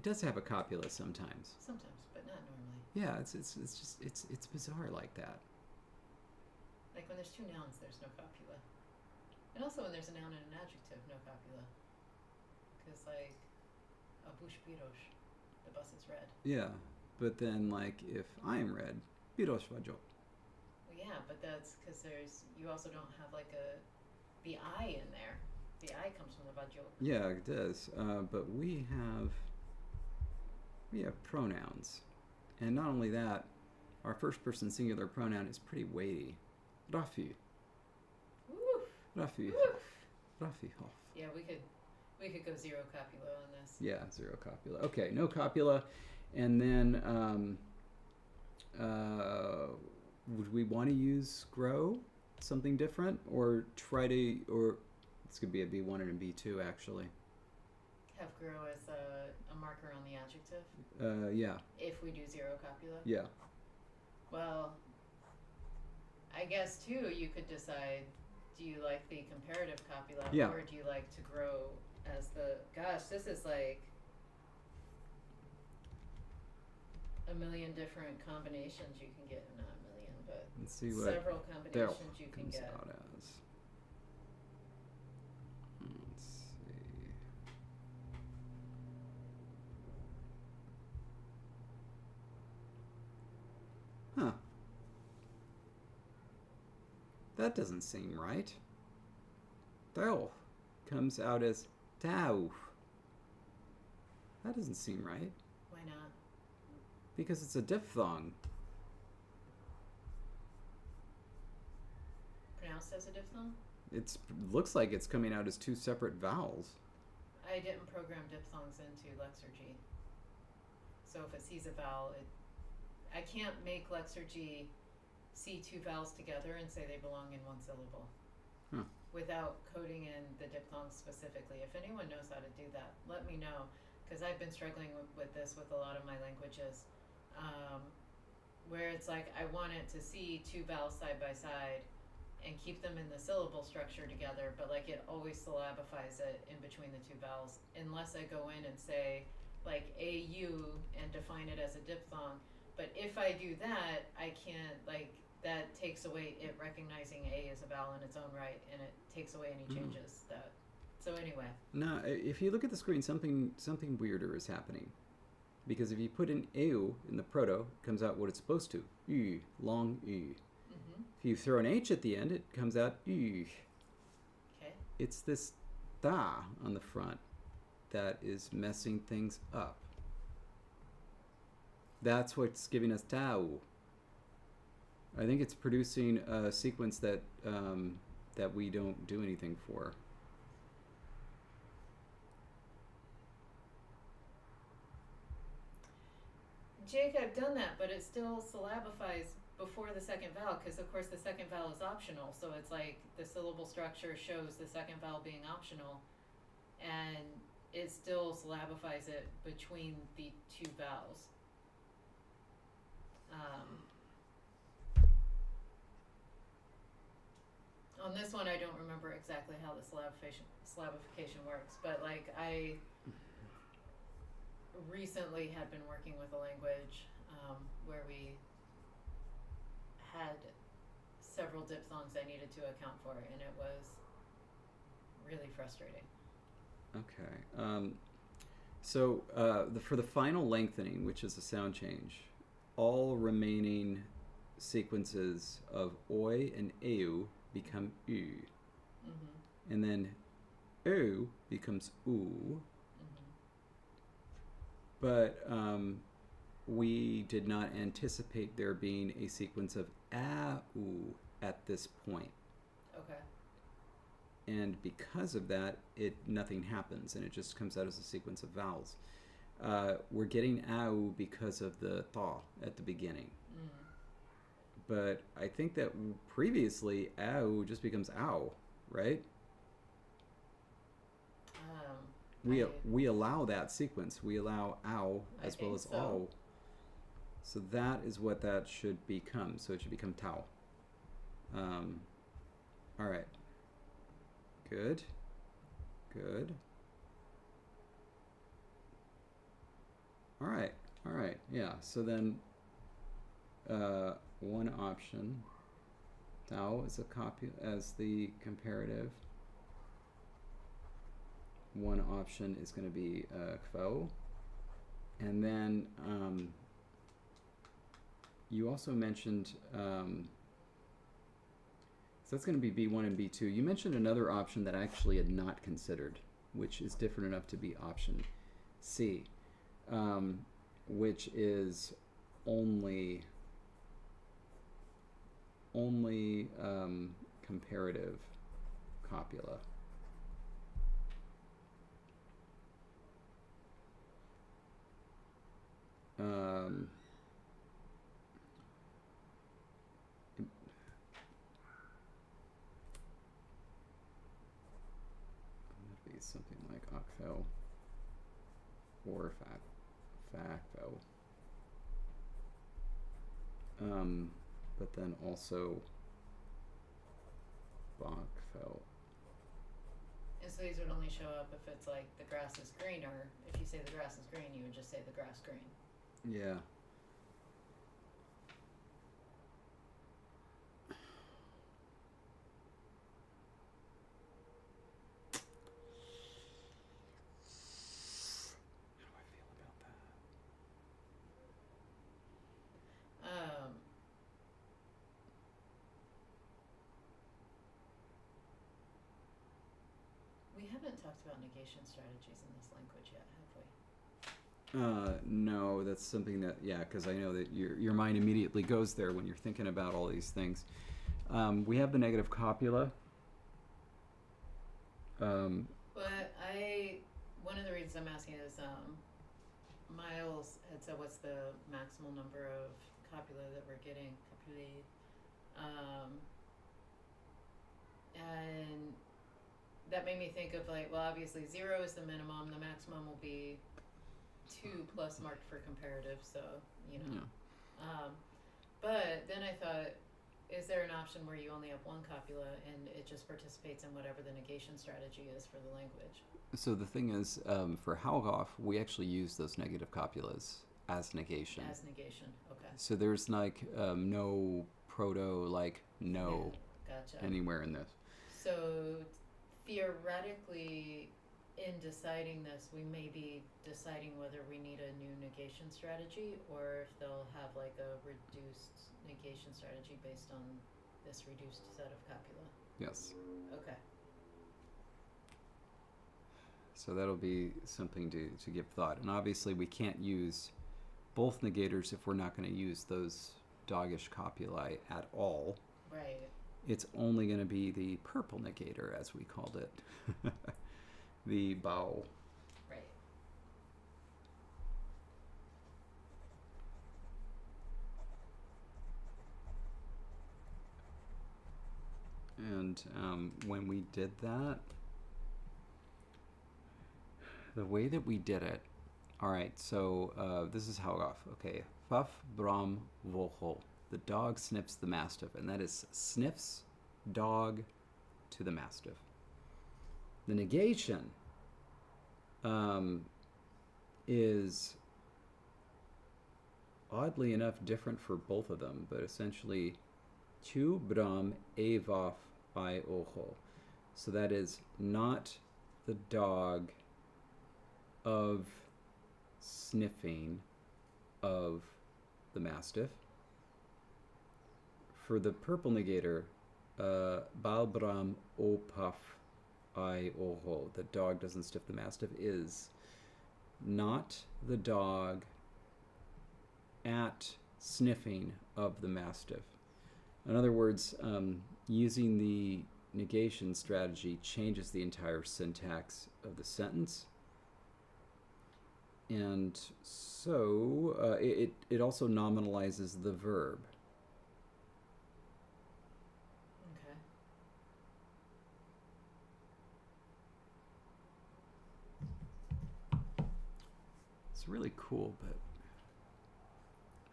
does have a copula sometimes. Sometimes, but not normally. Yeah, it's bizarre like that. Like when there's two nouns, there's no copula. And also when there's a noun and an adjective, no copula. Because like, a bush birosh, the bus is red. Yeah, but then like if I am red, birosh vajo. Well, yeah, but that's because you also don't have like the I in there. The I comes from the vajo. Yeah, it does. But we have pronouns. And not only that, our first person singular pronoun is pretty weighty. Rafi. Woof. Rafi. Woof. Rafi Haughòf. Yeah, we could go zero copula on this. Yeah, zero copula. Okay, no copula. And then would we want to use grow? Something different? Or this could be a B1 and a B2 actually. Have grow as a marker on the adjective? Yeah. If we do zero copula? Yeah. Well, I guess too, you could decide, do you like the comparative copula, or do you like to grow as gosh, this is like a million different combinations you can get. Not a million, but Let's see what several combinations you can get. out as. Let's see. Huh. That doesn't seem right. Tao comes out as Tao. That doesn't seem right. Why not? Because it's a diphthong. Pronounced as a diphthong? It looks like it's coming out as two separate vowels. I didn't program diphthongs into Lexergy. So if it sees a vowel, I can't make Lexergy see two vowels together and say they belong in one syllable. Huh. without coding in the diphthongs specifically. If anyone knows how to do that, let me know, because I've been struggling with this with a lot of my languages, where it's like I want it to see two vowels side by side and keep them in the syllable structure together, but like it always syllabifies it in between the two vowels, unless I go in and say like AU and define it as a diphthong. But if I do that, I can't, like, that takes away it recognizing A as a vowel in its own right, and it takes away any changes that. So anyway. No, if you look at the screen, something weirder is happening. Because if you put an eu in the proto, it comes out what it's supposed to. U, long U. Mm-hmm. If you throw an H at the end, it comes out U. Okay. It's this da on the front that is messing things up. That's what's giving us tau. I think it's producing a sequence that that we don't do anything for. Jake, I've done that, but it still syllabifies before the second vowel, because of course the second vowel is optional, so it's like the syllable structure shows the second vowel being optional, and it still syllabifies it between the two vowels. On this one, I don't remember exactly how the syllabification works, but like I recently had been working with a language where we had several diphthongs I needed to account for, and it was really frustrating. Okay. So for the final lengthening, which is a sound change, all remaining sequences of oi and eu become u. Mm-hmm. And then u becomes oo. Mm-hmm. But we did not anticipate there being a sequence of a-oo at this point. Okay. And because of that, nothing happens, and it just comes out as a sequence of vowels. We're getting a-oo because of the tha at the beginning. Mm. But I think that previously a-oo just becomes ow, right? We allow that sequence. We allow ow as well as o. So that is what that should become. So it should become tau. All right. Good. Good. All right. All right. Yeah. So then one option, tau is a copy as the comparative. One option is going to be kvo. And then you also mentioned, so that's going to be B1 and B2. You mentioned another option that I actually had not considered, which is different enough to be option C, which is only comparative copula. Something like octho or facto. But then also bachfo. And so these would only show up if it's like the grass is green, or if you say the grass is green, you would just say the grass green. Yeah. We haven't talked about negation strategies in this language yet, have we? No, that's something that, yeah, because I know that your mind immediately goes there when you're thinking about all these things. We have the negative copula. But one of the reasons I'm asking is Miles had said what's the maximal number of copula that we're getting, copulae, And that made me think of like, well, obviously 0 is the minimum, the maximum will be 2 plus marked for comparative, so, you know. Yeah. But then I thought, is there an option where you only have one copula and it just participates in whatever the negation strategy is for the language? So the thing is, for Haughòf, we actually use those negative copulas as negation. As negation, okay. So there's like no proto, like no Gotcha. anywhere in this. So theoretically, in deciding this, we may be deciding whether we need a new negation strategy or if they'll have like a reduced negation strategy based on this reduced set of copula. Yes. Okay. So that'll be something to give thought. And obviously we can't use both negators if we're not going to use those doggish copulae at all. Right. It's only going to be the purple negator, as we called it. The bao. Right. And when we did that, the way that we did it, all right, so this is Haughòf. Okay, Faf Bram Vochel. The dog sniffs the mastiff, and that is sniffs dog to the mastiff. The negation is oddly enough different for both of them, but essentially tu bram evaf I ocho. So that is not the dog of sniffing of the mastiff. For the purple negator, balbram opaf I oho, the dog doesn't sniff the mastiff, is not the dog at sniffing of the mastiff. In other words, using the negation strategy changes the entire syntax of the sentence. And so it also nominalizes the verb. Okay. It's really cool, but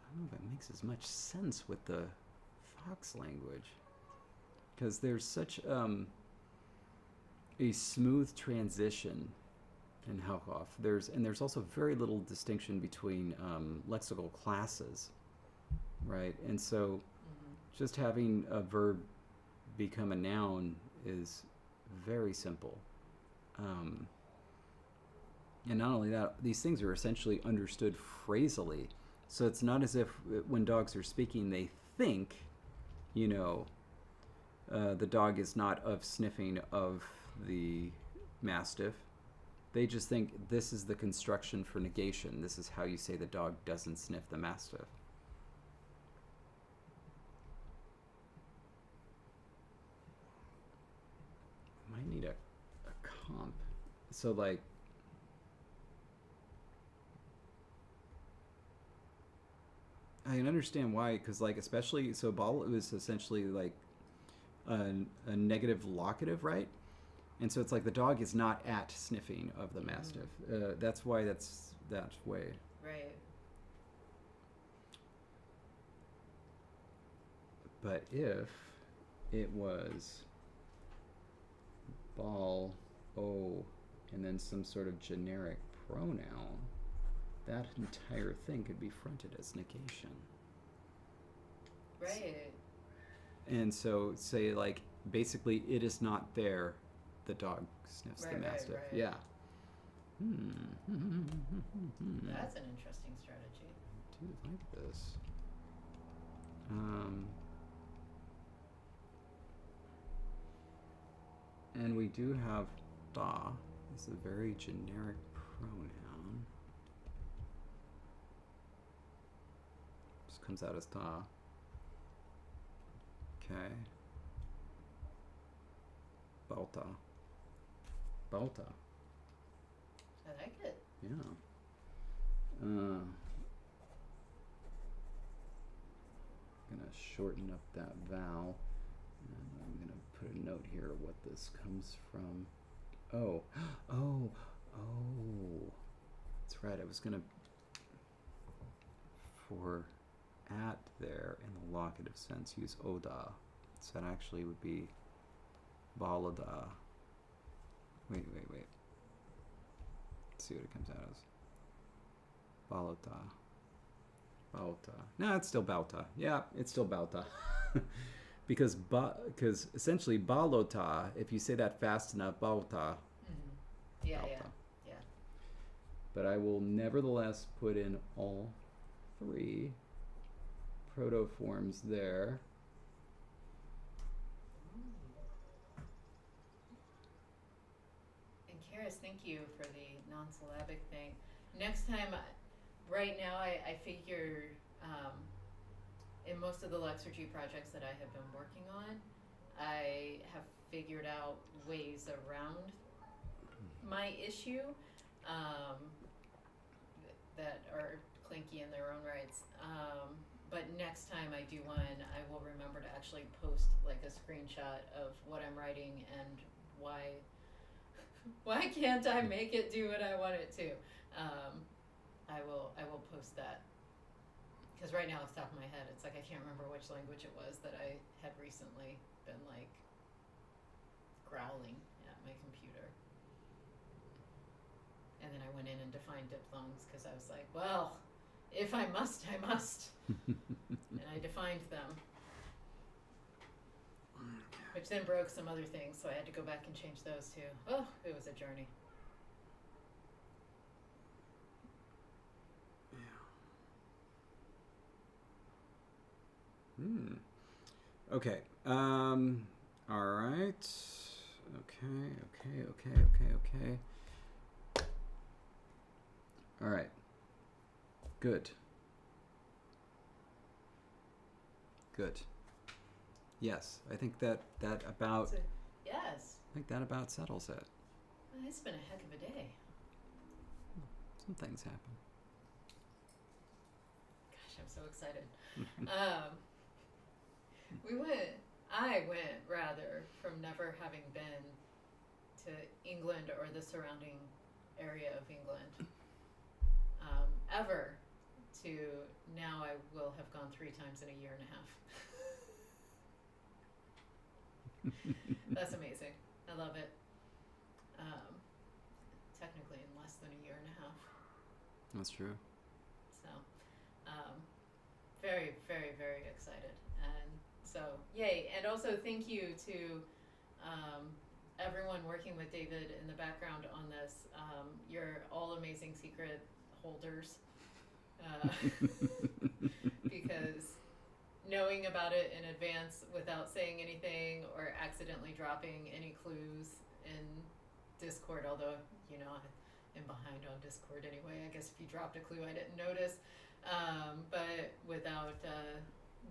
I don't know if it makes as much sense with the Fox language, because there's such a smooth transition in Haughòf. There's also very little distinction between lexical classes, right? And so just having a verb become a noun is very simple. And not only that, these things are essentially understood phrasally. So it's not as if when dogs are speaking, they think, you know, the dog is not of sniffing of the mastiff. They just think this is the construction for negation. This is how you say the dog doesn't sniff the mastiff. Might need a comp. So like, I can understand why, because like especially, so ball was essentially like a negative locative, right? And so it's like the dog is not at sniffing of the mastiff. That's why that's that way. Right. But if it was ball, o, and then some sort of generic pronoun, that entire thing could be fronted as negation. Right. And so say like, basically it is not there, the dog sniffs the mastiff. Right. Yeah. That's an interesting strategy. I do like this. And we do have da. It's a very generic pronoun. Just comes out as da. Okay. Balta. Balta. I like it. Yeah. Gonna shorten up that vowel, and I'm gonna put put a note here what this comes from. Oh, oh, oh. That's right. I was going to, for at there in the locative sense, use oda. So that actually would be balada. Wait. Let's see what it comes out as. Balota. Bauta. No, it's still bauta. Yeah, it's still bauta. because essentially balota, if you say that fast enough, bauta. Yeah, Bauta. yeah. But I will nevertheless put in all three protoforms there. And Karis, thank you for the non-syllabic thing. Next time, right now I figure in most of the Lexergy projects that I have been working on, I have figured out ways around my issue that are clinky in their own rights. But next time I do one, I will remember to actually post like a screenshot of what I'm writing and why can't I make it do what I want it to. I will post that. Because right now off the top of my head, it's like I can't remember which language it was that I had recently been like growling at my computer. And then I went in and defined diphthongs because I was like, well, if I must, I must. And I defined them. Which then broke some other things, so I had to go back and change those too. Oh, it was a journey. Okay. All right. Okay. All right. Good. Yes, I think that about. Yes. I think that about settles it. Well, it's been a heck of a day. Some things happen. Gosh, I'm so excited. I went rather from never having been to England or the surrounding area of England ever to now I will have gone 3 times in a year and a half. That's amazing. I love it. Technically in less than a year and a half. That's true. So, very, very, very excited. And so, yay. And also thank you to everyone working with David in the background on this. You're all amazing secret holders. Because knowing about it in advance without saying anything or accidentally dropping any clues in Discord, although, you know, I'm behind on Discord anyway. I guess if you dropped a clue, I didn't notice. But without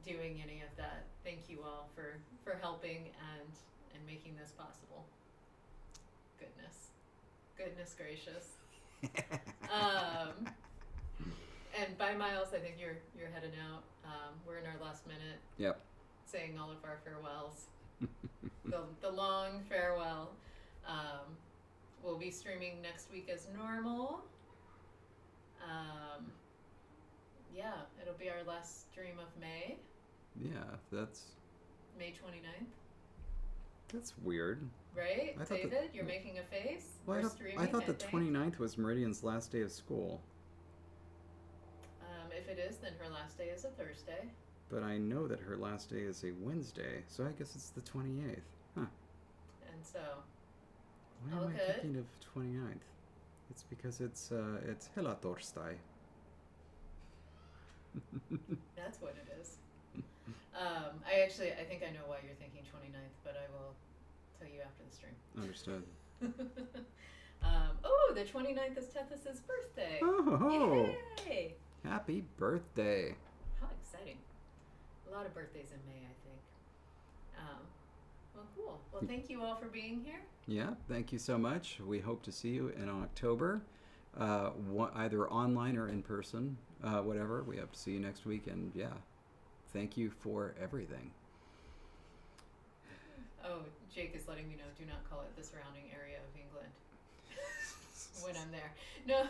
doing any of that, thank you all for helping and making this possible. Goodness gracious. And by Miles, I think you're heading out. We're in our last minute. Yep. Saying all of our farewells. the long farewell. We'll be streaming next week as normal. Yeah, it'll be our last stream of May. Yeah, that's May 29th. That's weird. Right? David, you're making a face? Well, We're streaming, I thought the think. 29th was Meridian's last day of school. If it is, then her last day is a Thursday. But I know that her last day is a Wednesday, so I guess it's the 28th. Huh. And so, Why am I thinking of 29th? It's because it's Hela Torsday. that's what it is. I think I know why you're thinking 29th, but I will tell you after the stream. Understood. The 29th is Tethys's birthday. Oh! Yay! Happy birthday. How exciting. A lot of birthdays in May, I think. Well, cool. Well, thank you all for being here. Yeah, thank you so much. We hope to see you in October, either online or in person, whatever. We hope to see you next week, and yeah, thank you for everything. Oh, Jake is letting me know, do not call it the surrounding area of England when I'm there. No,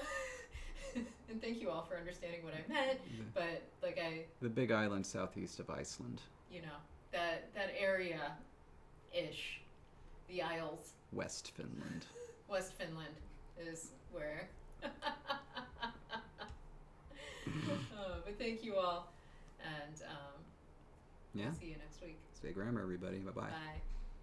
and thank you all for understanding what I meant, but like The big island southeast of Iceland. you know, that area-ish, the Isles, West Finland. West Finland is where. But thank you all, and Yeah. see you next week. Stay grammar, everybody. Bye-bye. Bye.